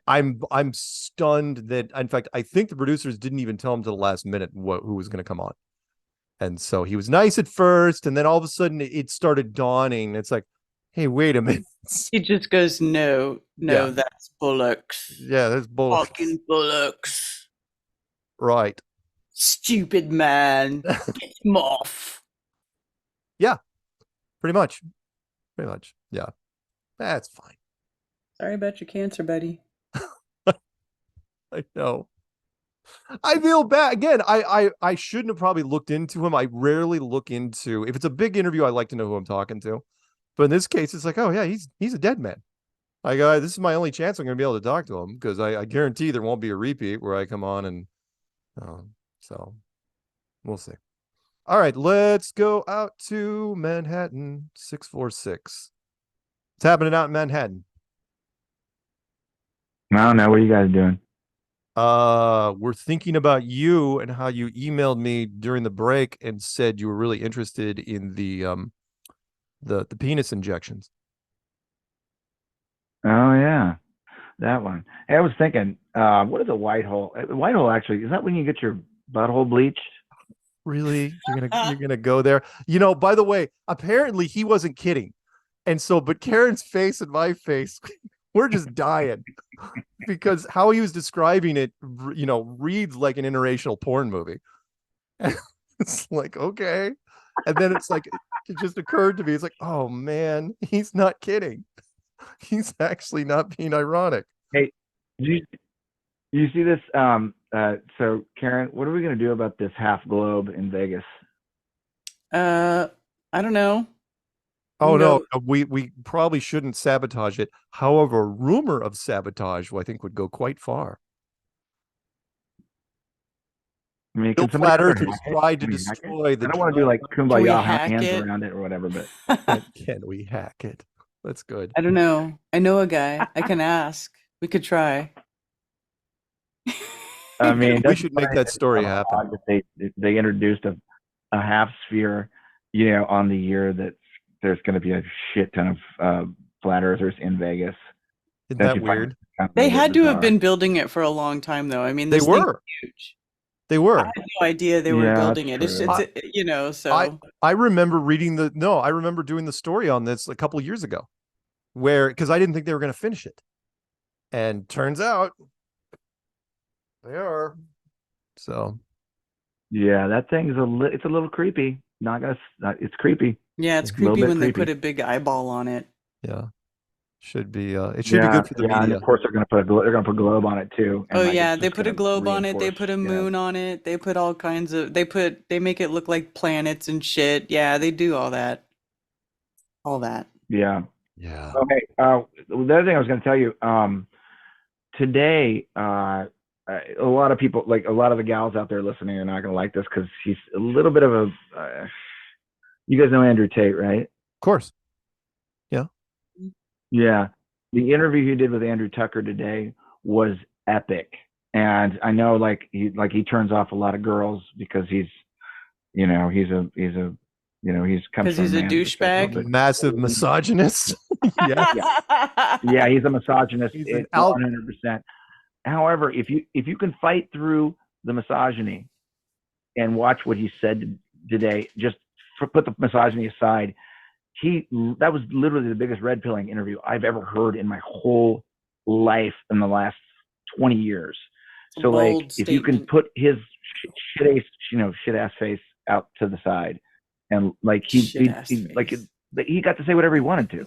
I'm stunned that, in fact, I think the producers didn't even tell him to the last minute who was going to come on. And so he was nice at first, and then all of a sudden it started dawning. It's like, hey, wait a minute. He just goes, no, Yeah. that's bullocks. Yeah, that's bullocks. Fucking bullocks. Right. Stupid man. Get him off. Yeah, pretty much. Yeah, that's fine. Sorry about your cancer, buddy. I know. I feel bad. Again, I shouldn't have probably looked into him. I rarely look into, if it's a big interview, I like to know who I'm talking to. But in this case, it's like, oh yeah, he's a dead man. Like, this is my only chance I'm going to be able to talk to him, because I guarantee there won't be a repeat where I come on and so we'll see. All right, let's go out to Manhattan 646. What's happening out in Manhattan? I don't know. What are you guys doing? We're thinking about you and how you emailed me during the break and said you were really interested in the penis injections. Oh yeah, that one. Hey, I was thinking, what is a white hole? A white hole actually is that when you get your butthole bleached? Really? You're gonna go there? You know, by the way, apparently he wasn't kidding. And so, but Karen's face and my face, we're just dying because how he was describing it, you know, reads like an interracial porn movie. And it's like, okay. And then it's like, it just occurred to me, it's like, oh man, he's not kidding. He's actually not being ironic. Hey, you see this? So Karen, what are we gonna do about this half globe in Vegas? I don't know. Oh no, we probably shouldn't sabotage it. However, rumor of sabotage, I think, would go quite far. I mean, Bill Flat Earthers tried to destroy the. I don't want to do like kumbaya hands around it or whatever, but can we hack it? That's good. I don't know. I know a guy. I can ask. We could try. I mean, we should make that story happen. They introduced a half sphere, you know, on the year that there's going to be a shit ton of flat earthers in Vegas. Isn't that weird? They had to have been building it for a long time, though. I mean, they were huge. They were. I had no idea they were building it. It's you know, so I remember reading I remember doing the story on this a couple of years ago, where because I didn't think they were going to finish it, and turns out they are. So, yeah, that thing's it's a little creepy. It's creepy. Yeah, it's creepy when they put a big eyeball on it. Yeah, should be. It should be good for the media. And of course, they're going to put a globe on it too. Oh yeah, they put a globe on it. They put a moon on it. They put all kinds of. They make it look like planets and shit. Yeah, they do all that. All that. Yeah. Yeah. Okay. The other thing I was going to tell you. Today, a lot of people, like a lot of the gals out there listening, are not going to like this because he's a little bit of a. You guys know Andrew Tate, right? Of course. Yeah. Yeah. The interview he did with Andrew Tucker today was epic. And I know he turns off a lot of girls because he's comes because he's a douchebag, massive misogynist. Yeah, he's a misogynist. He's an 100%. However, if you can fight through the misogyny and watch what he said today, just put the misogyny aside, that was literally the biggest red pilling interview I've ever heard in my whole life in the last 20 years. So if you can put his shit ass face out to the side, and he got to say whatever he wanted to.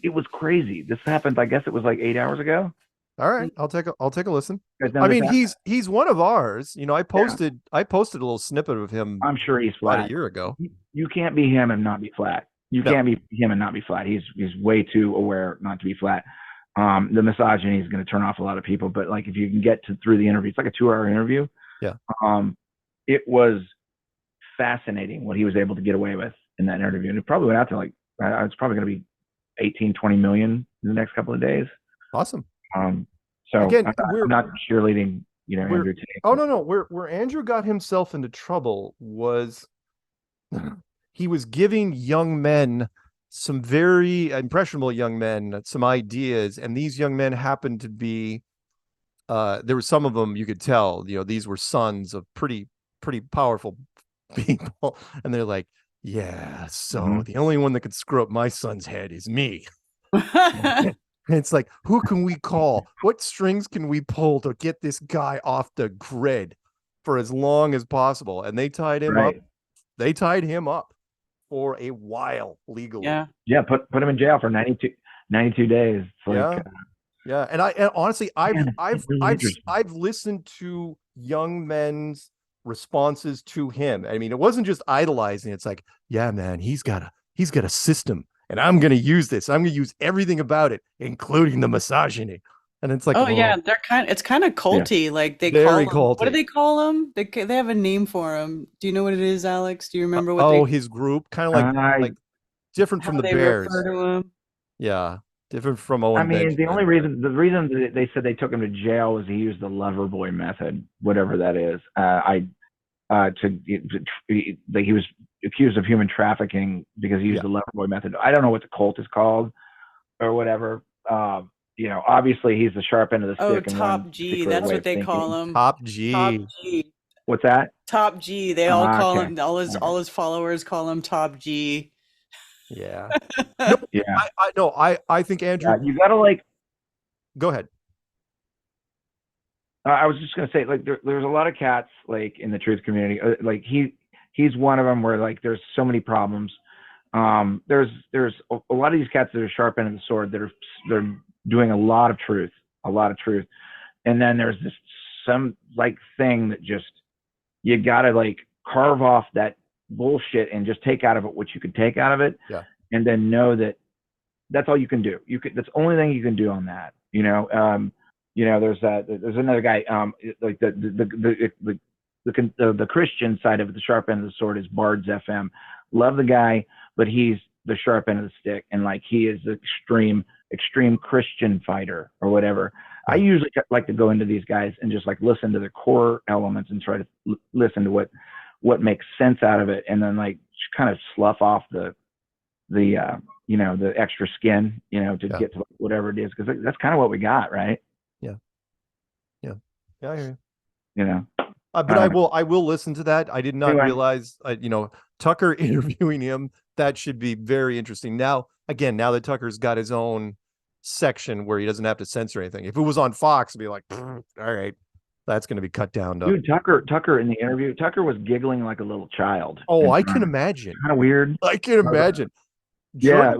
It was crazy. This happened, I guess it was like 8 hours ago. All right, I'll take a listen. I mean, he's one of ours. You know, I posted a little snippet of him. I'm sure he's flat. About a year ago. You can't be him and not be flat. You can't be him and not be flat. He's way too aware not to be flat. The misogyny is going to turn off a lot of people. But if you can get through the interview, it's like a 2-hour interview. Yeah. It was fascinating what he was able to get away with in that interview, and it probably went out to it's probably going to be 18-20 million in the next couple of days. Awesome. So again, I'm not cheerleading, Andrew Tate. Oh no, where Andrew got himself into trouble was he was giving young men, some very impressionable young men, some ideas, and these young men happened to be there were some of them you could tell, these were sons of pretty powerful people, and they're like, yeah, so the only one that could screw up my son's head is me. It's like, who can we call? What strings can we pull to get this guy off the grid for as long as possible? And they tied him up. They tied him up for a while legally. Yeah. Put him in jail for 92 days. Yeah. And honestly, I've listened to young men's responses to him. I mean, it wasn't just idolizing. It's like, yeah, man, he's got a system. And I'm going to use this. I'm going to use everything about it, including the misogyny. And it's like, oh yeah, it's kind of culty. Like they Very call 'em- what do culty. they call them? They have a name for them. Do you know what it is, Alex? Do you remember what Oh, they his group, kind of like different from how the they Bears. refer to him? Yeah, different from Owen I mean, the Benjamin. reason that they said they took him to jail was he used the lover boy method, whatever that is. He was accused of human trafficking because he used the lover boy method. I don't know what the cult is called or whatever. Obviously he's the sharp end of the Oh, stick. In Top one G. particular That's way what of they thinking. call him. Top G. Top G. What's that? Top G. They all call Okay. him. All his followers call him Top G. Yeah. No, Yeah. I think Andrew. You gotta Go ahead. I was just gonna say, there's a lot of cats in the truth community. He's one of them where there's so many problems. There's a lot of these cats that are sharp end of the sword that they're doing a lot of truth, and then there's this some thing that just you gotta carve off that bullshit and just take out of it what you can take out of it, and then know that that's all you can do. That's the only thing you can do on that. There's another guy, the Christian side of it, the sharp end of the sword is Bard's FM. Love the guy, but he's the sharp end of the stick, and he is the extreme Christian fighter or whatever. I usually like to go into these guys and just listen to their core elements and try to listen to what makes sense out of it, and then kind of slough off the extra skin, to get to whatever it is, because that's kind of what we got, right? Yeah, I hear you. But I will listen to that. I did not realize, Tucker interviewing him. That should be very interesting. Now that Tucker's got his own section where he doesn't have to censor anything. If it was on Fox, it'd be like, all right, that's going to be cut down. Dude, Tucker in the interview, Tucker was giggling like a little child. Oh, I can imagine. Kind of weird. I can imagine. Yeah,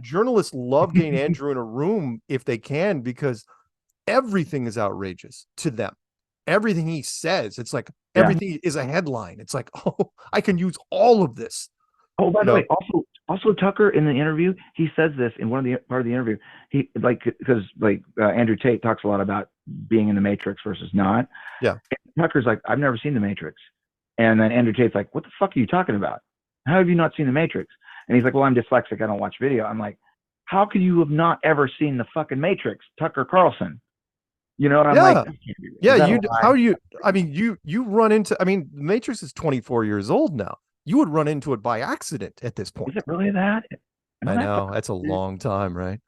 journalists love getting Andrew in a room if they can, because everything is outrageous to them. Everything he says, it's like everything is a headline. It's like, oh, I can use all of this. Oh, by the way, also Tucker in the interview, he says this in part of the interview. He because Andrew Tate talks a lot about being in the Matrix versus not. Yeah. And Tucker's like, I've never seen the Matrix, and then Andrew Tate's like, what the fuck are you talking about? How have you not seen the Matrix? And he's like, well, I'm dyslexic. I don't watch video. I'm like, how could you have not ever seen the fucking Matrix, Tucker Carlson? You know what I'm like? You run into, the Matrix is 24 years old now. You would run into it by accident at this point. Is it really that? I know. That's a long time, right?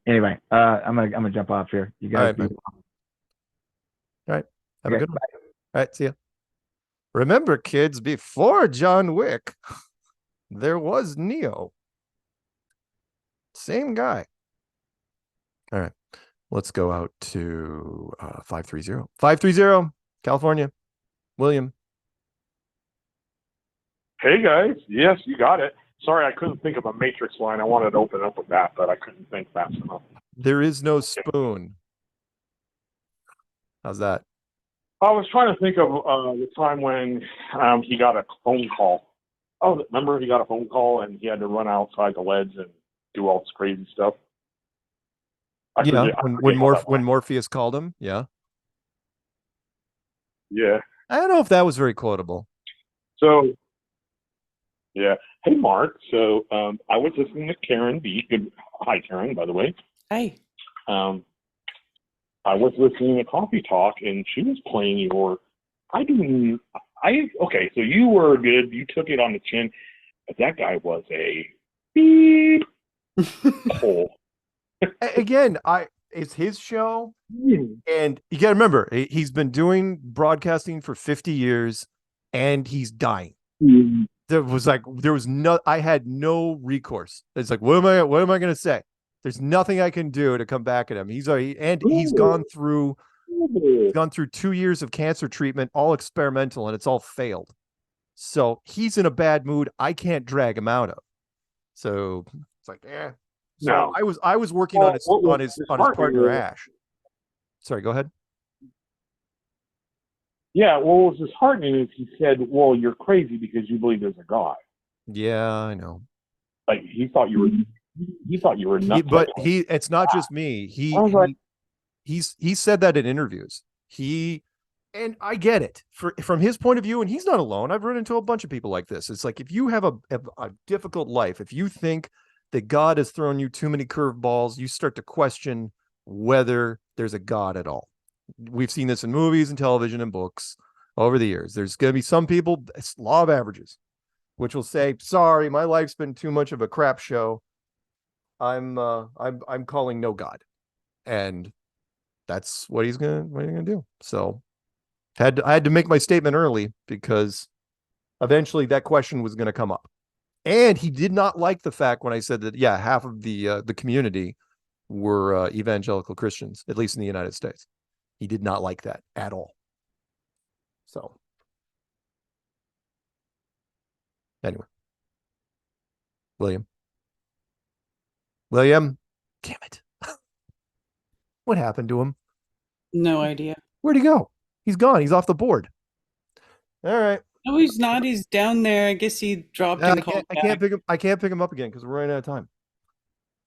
Anyway, I'm gonna jump off here. You guys. All right. Have a good one. All right. See ya. Remember, kids, before John Wick, there was Neo. Same guy. All right. Let's go out to 530. 530, California. William. Hey, guys. Yes, you got it. Sorry, I couldn't think of a Matrix line. I wanted to open up with that, but I couldn't think fast enough. There is no spoon. How's that? I was trying to think of the time when he got a phone call. Oh, remember he got a phone call and he had to run outside the leads and do all this crazy stuff? When Morpheus called him, yeah. Yeah. I don't know if that was very quotable. So, yeah. Hey, Mark. So, I was listening to Karen B. Hi, Karen, by the way. Hey. I was listening to Coffee Talk, and she was playing your. Okay, so you were good. You took it on the chin, but that guy was a beep hole. Again, it's his show, and you got to remember, he's been doing broadcasting for 50 years, and he's dying. I had no recourse. It's like, what am I going to say? There's nothing I can do to come back at him. He's gone through 2 years of cancer treatment, all experimental, and it's all failed. So he's in a bad mood. I can't drag him out of. So it's like, So no. I was working on his partner Ash. Sorry, go ahead. Yeah, what was disheartening is he said, "Well, you're crazy because you believe there's a God." Yeah, I know. Like he thought you were He thought you were nuts. But it's not just me. He said that in interviews. And I get it from his point of view, and he's not alone. I've run into a bunch of people like this. It's like, if you have a difficult life, if you think that God has thrown you too many curveballs, you start to question whether there's a God at all. We've seen this in movies and television and books over the years. There's going to be some people, it's law of averages, which will say, sorry, my life's been too much of a crap show. I'm calling no God. And that's what he's gonna do. So I had to make my statement early, because eventually that question was going to come up. And he did not like the fact when I said that, yeah, half of the community were evangelical Christians, at least in the United States. He did not like that at all. So anyway, William, damn it. What happened to him? No idea. Where'd he go? He's gone. He's off the board. All right. No, he's not. He's down there. I guess he dropped and called I can't pick him up again because we're running out of time.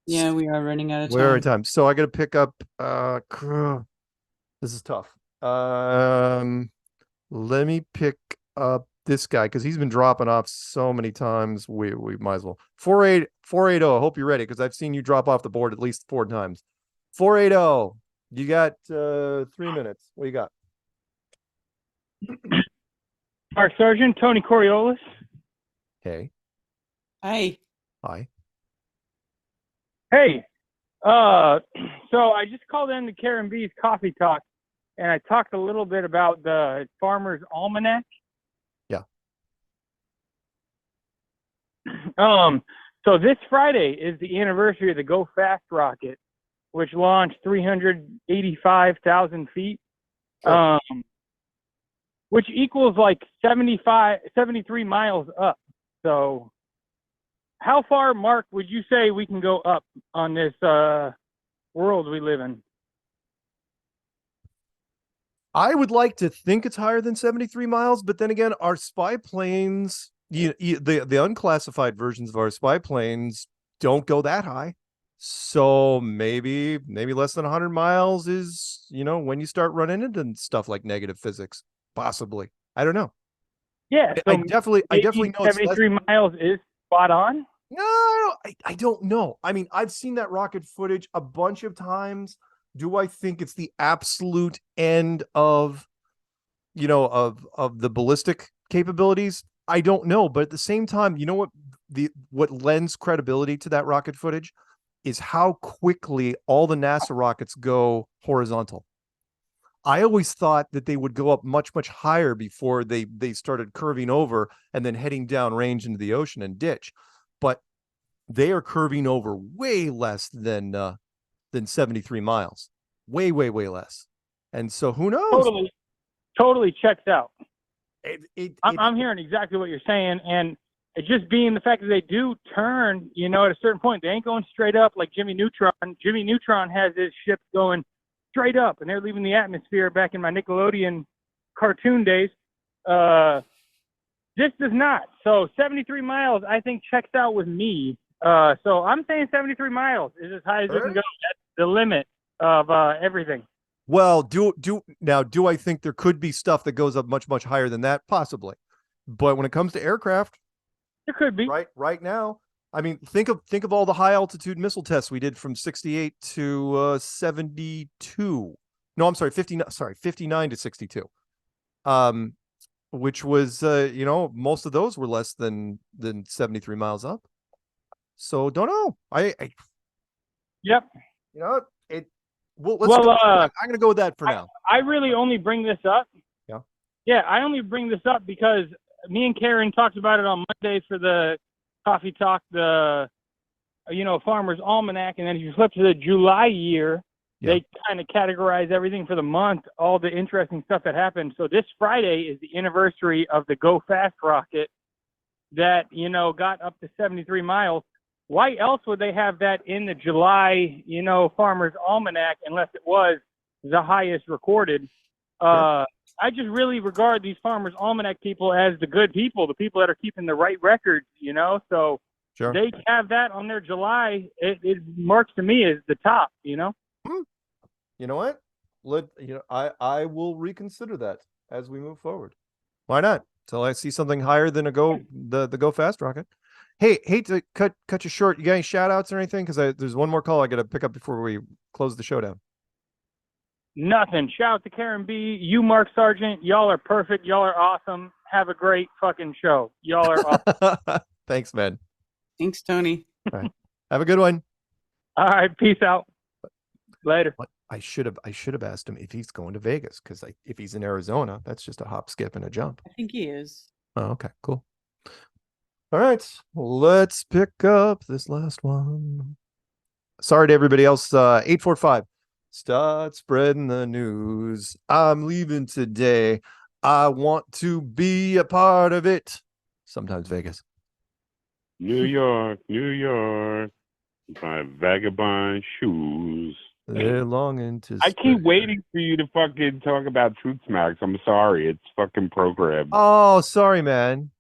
Yeah, we are running out of time. We're out of time. So I got to pick up. This is tough. Let me pick up this guy because he's been dropping off so many times. We might as well. 480. I hope you're ready, because I've seen you drop off the board at least 4 times. 480. You got 3 minutes. What you got? Mark Sargent, Tony Coriolis. Hey. Hi. Hi. Hey. So I just called in to Karen B's Coffee Talk, and I talked a little bit about the Farmer's Almanac. Yeah. So this Friday is the anniversary of the Go Fast rocket, which launched 385,000 feet. Sure. Which equals like 73 miles up. So how far, Mark, would you say we can go up on this world we live in? I would like to think it's higher than 73 miles, but then again, our spy planes, the unclassified versions of our spy planes don't go that high. So maybe less than 100 miles is, when you start running into stuff like negative physics. Possibly. I don't know. Yeah. So I definitely know 73 miles is spot on. No, I don't know. I mean, I've seen that rocket footage a bunch of times. Do I think it's the absolute end of the ballistic capabilities? I don't know. But at the same time, you know what lends credibility to that rocket footage is how quickly all the NASA rockets go horizontal. I always thought that they would go up much, much higher before they started curving over and then heading down range into the ocean and ditch. But they are curving over way less than 73 miles. Way, way, way less. And so who knows? Totally checks out. I'm hearing exactly what you're saying. And it just being the fact that they do turn, at a certain point, they ain't going straight up like Jimmy Neutron. Jimmy Neutron has his ship going straight up, and they're leaving the atmosphere back in my Nickelodeon cartoon days. This does not. So 73 miles, I think, checks out with me. So I'm saying 73 miles is as high as it can go. That's the limit of everything. Well, do I think there could be stuff that goes up much, much higher than that? Possibly. But when it comes to aircraft, there could be. Right now, I mean, think of all the high altitude missile tests we did from 68 to 72. No, I'm sorry, 59 to 62. Which was most of those were less than 73 miles up. So don't know. Yep. I'm going to go with that for now. I really only bring this up. Yeah. Yeah, I only bring this up because me and Karen talked about it on Mondays for the Coffee Talk, the Farmer's Almanac, and then if you flip to the July year, they kind of categorize everything for the month, all the interesting stuff that happened. So this Friday is the anniversary of the Go Fast rocket that got up to 73 miles. Why else would they have that in the July Farmer's Almanac unless it was the highest recorded? I just really regard these Farmer's Almanac people as the good people, the people that are keeping the right records, So Sure. they have that on their July, it marks to me as the top, you know? You know what? I will reconsider that as we move forward. Why not? Till I see something higher than the Go Fast rocket. Hey, hate to cut you short. You got any shout outs or anything? Because there's one more call I got to pick up before we close the show down. Nothing. Shout out to Karen B. You, Mark Sargent. Y'all are perfect. Y'all are awesome. Have a great fucking show. Y'all are awesome. Thanks, man. Thanks, Tony. All right. Have a good one. All right. Peace out. Later. What? I should have asked him if he's going to Vegas, because if he's in Arizona, that's just a hop, skip, and a jump. I think he is. Oh, okay, cool. All right, let's pick up this last one. Sorry to everybody else. 845. Start spreading the news. I'm leaving today. I want to be a part of it. Sometimes Vegas. New York, my vagabond shoes. They're longing to. I keep waiting for you to fucking talk about Truth Smacks. I'm sorry, it's fucking programmed. Oh, sorry, man.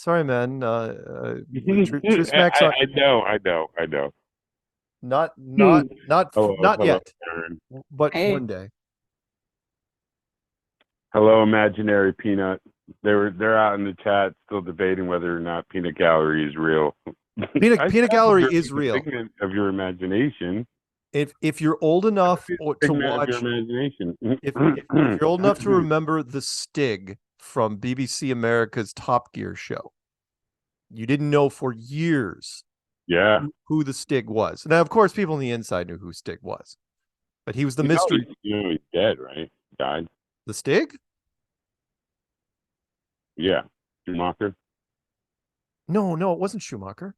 Truth Smacks. I know. Not Hello, yet, Karen. but one day. Hello, imaginary peanut. They're out in the chat still debating whether or not peanut gallery is real. Peanut gallery is real. Figment of your imagination. If you're old enough to Figment of watch, your imagination. if you're old enough to remember the Stig from BBC America's Top Gear show, you didn't know for years, who the Stig was. Now, of course, people on the inside knew who Stig was, but he was the mystery. He's dead, right? Died. The Stig? Yeah, Schumacher. No, it wasn't Schumacher.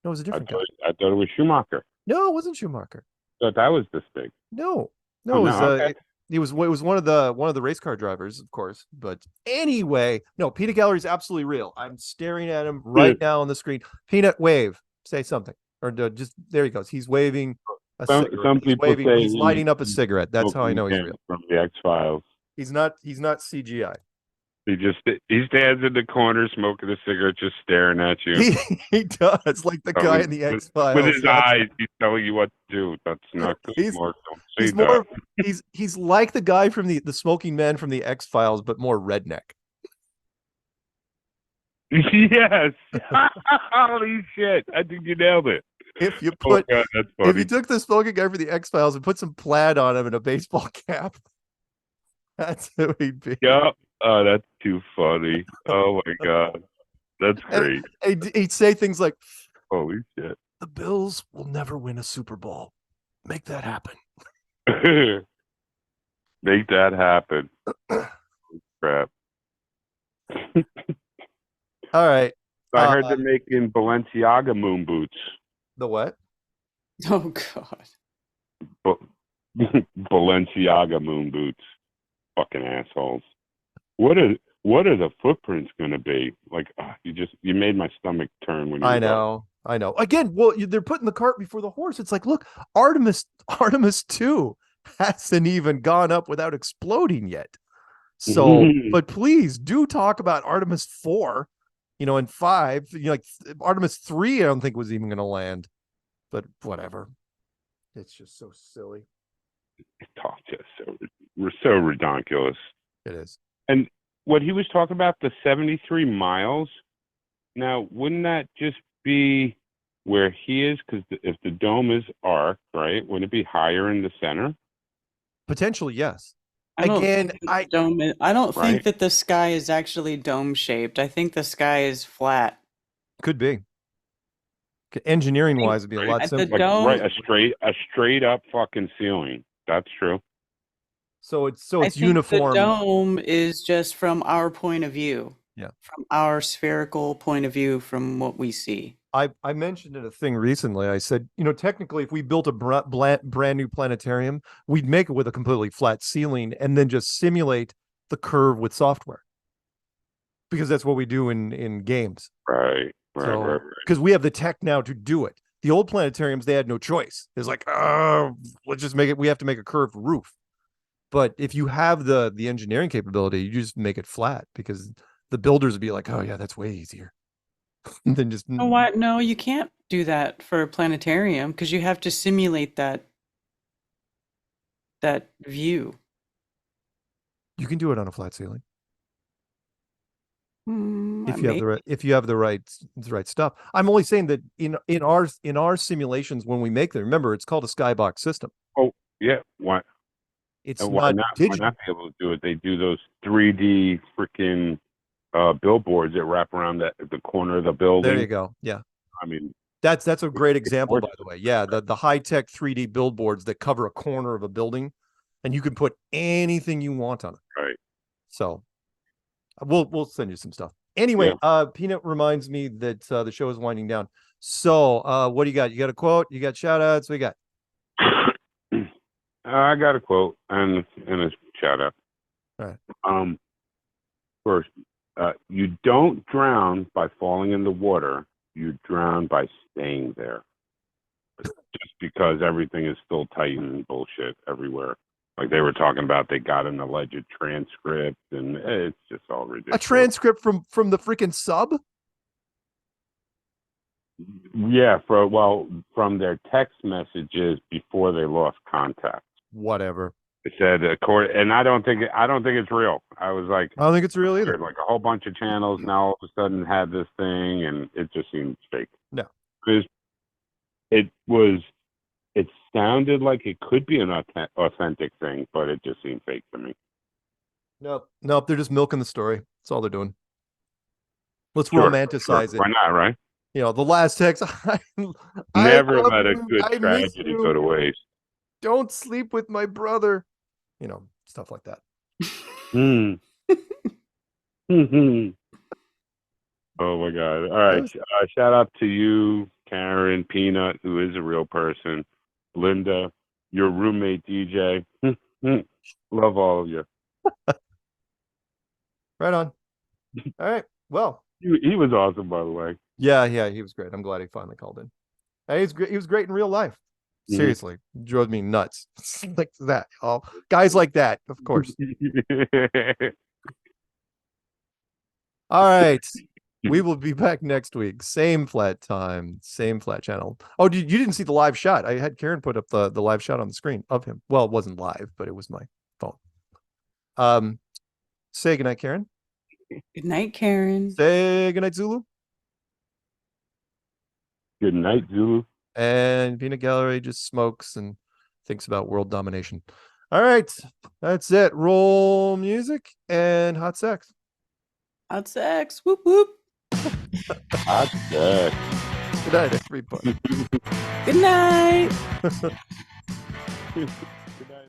No, it was a different guy. I thought it was Schumacher. No, it wasn't Schumacher. I thought that was the Stig. No, Oh, it was okay. it was one of the race car drivers, of course. But anyway, no, Peanut Gallery is absolutely real. I'm staring at him right now on the screen. Peanut, wave, say something, or just there he goes. He's waving a cigarette. Some people say he's lighting up a cigarette. That's how I know he's real. From the X-Files. He's not CGI. He stands in the corner smoking a cigarette, just staring at you. He does, like the guy in the X-Files. With his eyes, he's telling you what to do. That's not good. He's like the guy from the smoking man from the X-Files, but more redneck. Yes. Holy shit! I think you nailed it. If you God, that's funny. if you took the smoking guy from the X-Files and put some plaid on him and a baseball cap, that's who he'd be. Yep. Oh, that's too funny. Oh my god, that's great. And he'd say things like, "Holy shit, the Bills will never win a Super Bowl. Make that happen." Make that happen. Crap. All right. I heard they're making Balenciaga moon boots. The what? Oh God. Balenciaga moon boots. Fucking assholes. What are the footprints going to be? Like, you made my stomach turn when you. I know. Again, well, they're putting the cart before the horse. It's like, look, Artemis 2 hasn't even gone up without exploding yet. So, but please do talk about Artemis 4, and 5. Like Artemis 3, I don't think was even going to land. But whatever. It's just so silly. We're so ridiculous. It is. And what he was talking about, the 73 miles, now, wouldn't that just be where he is? Because if the dome is arc, right, wouldn't it be higher in the center? Potentially, yes. I don't think that the sky is actually dome-shaped. I think the sky is flat. Could be. Engineering-wise, it'd be a lot simpler. Right, a straight up fucking ceiling. That's true. So it's I think uniform. The dome is just from our point of view. Yeah. From our spherical point of view, from what we see. I mentioned in a thing recently. I said, technically, if we built a brand new planetarium, we'd make it with a completely flat ceiling and then just simulate the curve with software. Because that's what we do in games. Right. Because we have the tech now to do it. The old planetariums, they had no choice. It's like, let's just make it. We have to make a curved roof. But if you have the engineering capability, you just make it flat because the builders would be like, oh yeah, that's way easier. Then just Oh, what? No, you can't do that for a planetarium because you have to simulate that view. you can do it on a flat ceiling if you Maybe. have the right stuff. I'm only saying that in our simulations when we make them, remember it's called a skybox system. Oh yeah, why? It's why not not? digital. Why not be able to do it? They do those 3D freaking billboards that wrap around the corner of the building. There you go. Yeah. I mean, that's a great example, by the way. Yeah, the high-tech 3D billboards that cover a corner of a building, and you can put anything you want on it. Right. So we'll send you some stuff. Anyway, Peanut reminds me that the show is winding down. So what do you got? You got a quote? You got shout-outs? What you got? I got a quote and a shout-out. All right. First, you don't drown by falling in the water. You drown by staying there. Just because everything is still tight and bullshit everywhere. Like they were talking about, they got an alleged transcript, and it's just all ridiculous. A transcript from the freaking sub? Yeah, from their text messages before they lost contact. Whatever. It said, and I don't think it's real. I was like, I don't think it's real either. Like a whole bunch of channels now all of a sudden had this thing, and it just seemed fake. No, because it sounded like it could be an authentic thing, but it just seemed fake to me. Nope, they're just milking the story. That's all they're doing. Let's romanticize it. Why not, right? You know, the last text. Never let a good tragedy go to waste. Don't sleep with my brother. You know, stuff like that. Oh my God. All right. Shout out to you, Karen, Peanut, who is a real person, Linda, your roommate, DJ. Love all of you. Right on. All right. Well, he was awesome, by the way. Yeah, he was great. I'm glad he finally called in. And he was great in real life. Seriously, drove me nuts. Like that. Oh, guys like that, of course. All right. We will be back next week. Same flat time, same flat channel. Oh, you didn't see the live shot. I had Karen put up the live shot on the screen of him. Well, it wasn't live, but it was my phone. Say goodnight, Karen. Good night, Karen. Say goodnight, Zulu. Good night, Zulu. And Peanut Gallery just smokes and thinks about world domination. All right. That's it. Roll music and hot sex. Hot sex. Whoop, whoop. Hot sex. Good night, everybody. Good night. Good night.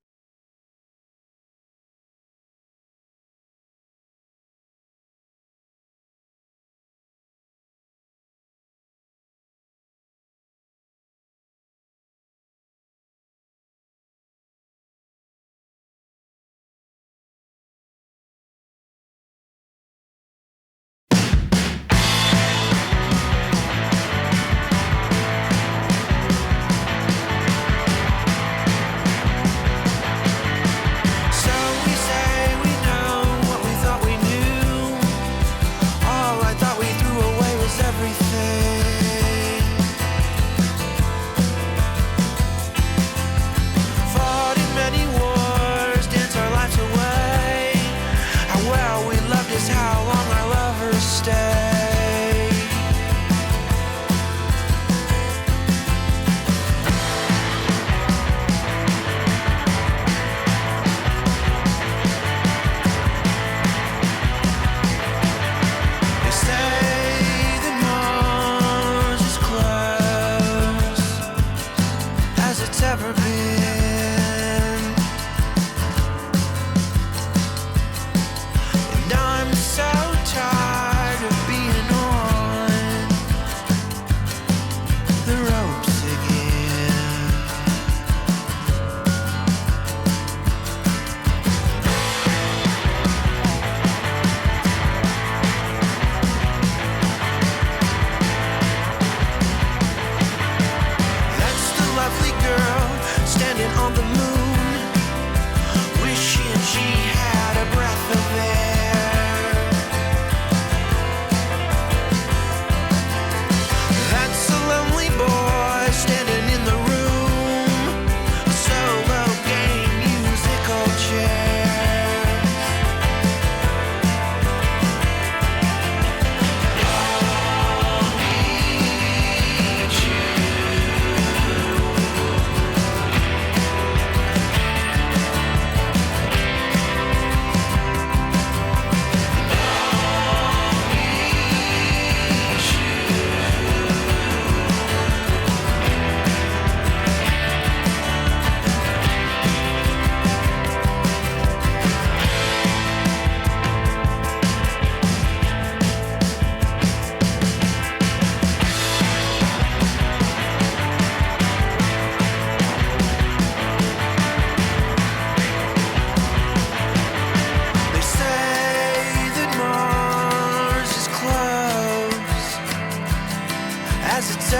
And I'm so tired of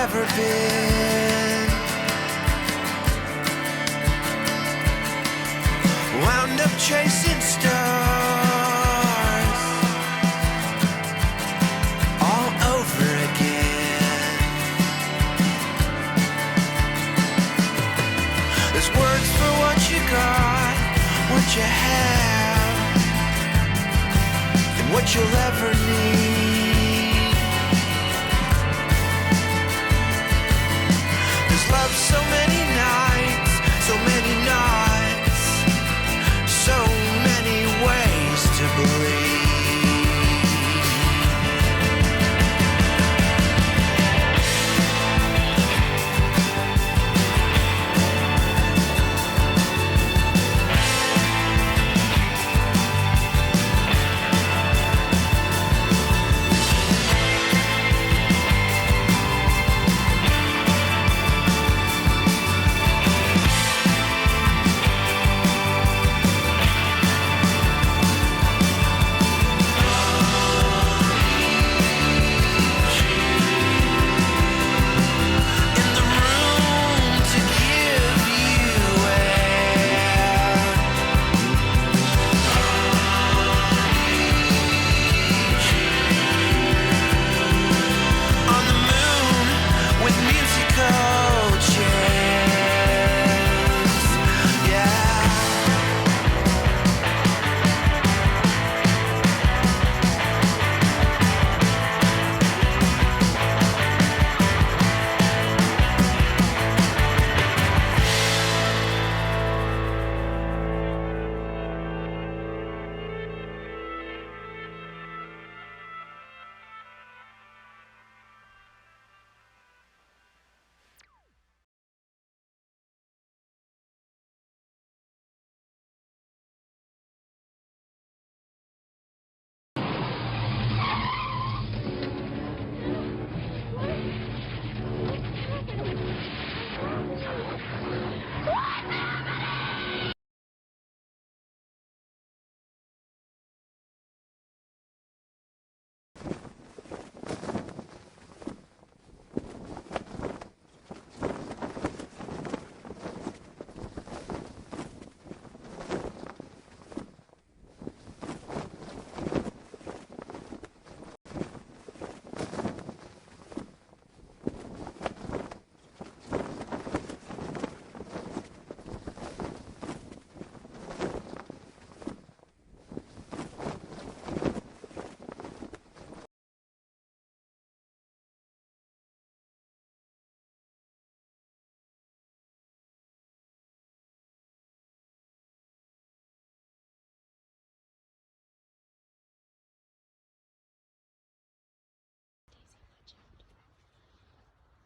ever been. Wound up chasing stars all over again. There's words for what you got, what you have, and what you'll ever need. There's love so many nights, so many nights, so many ways to believe.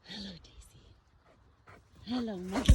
Hello, Daisy. Hello, my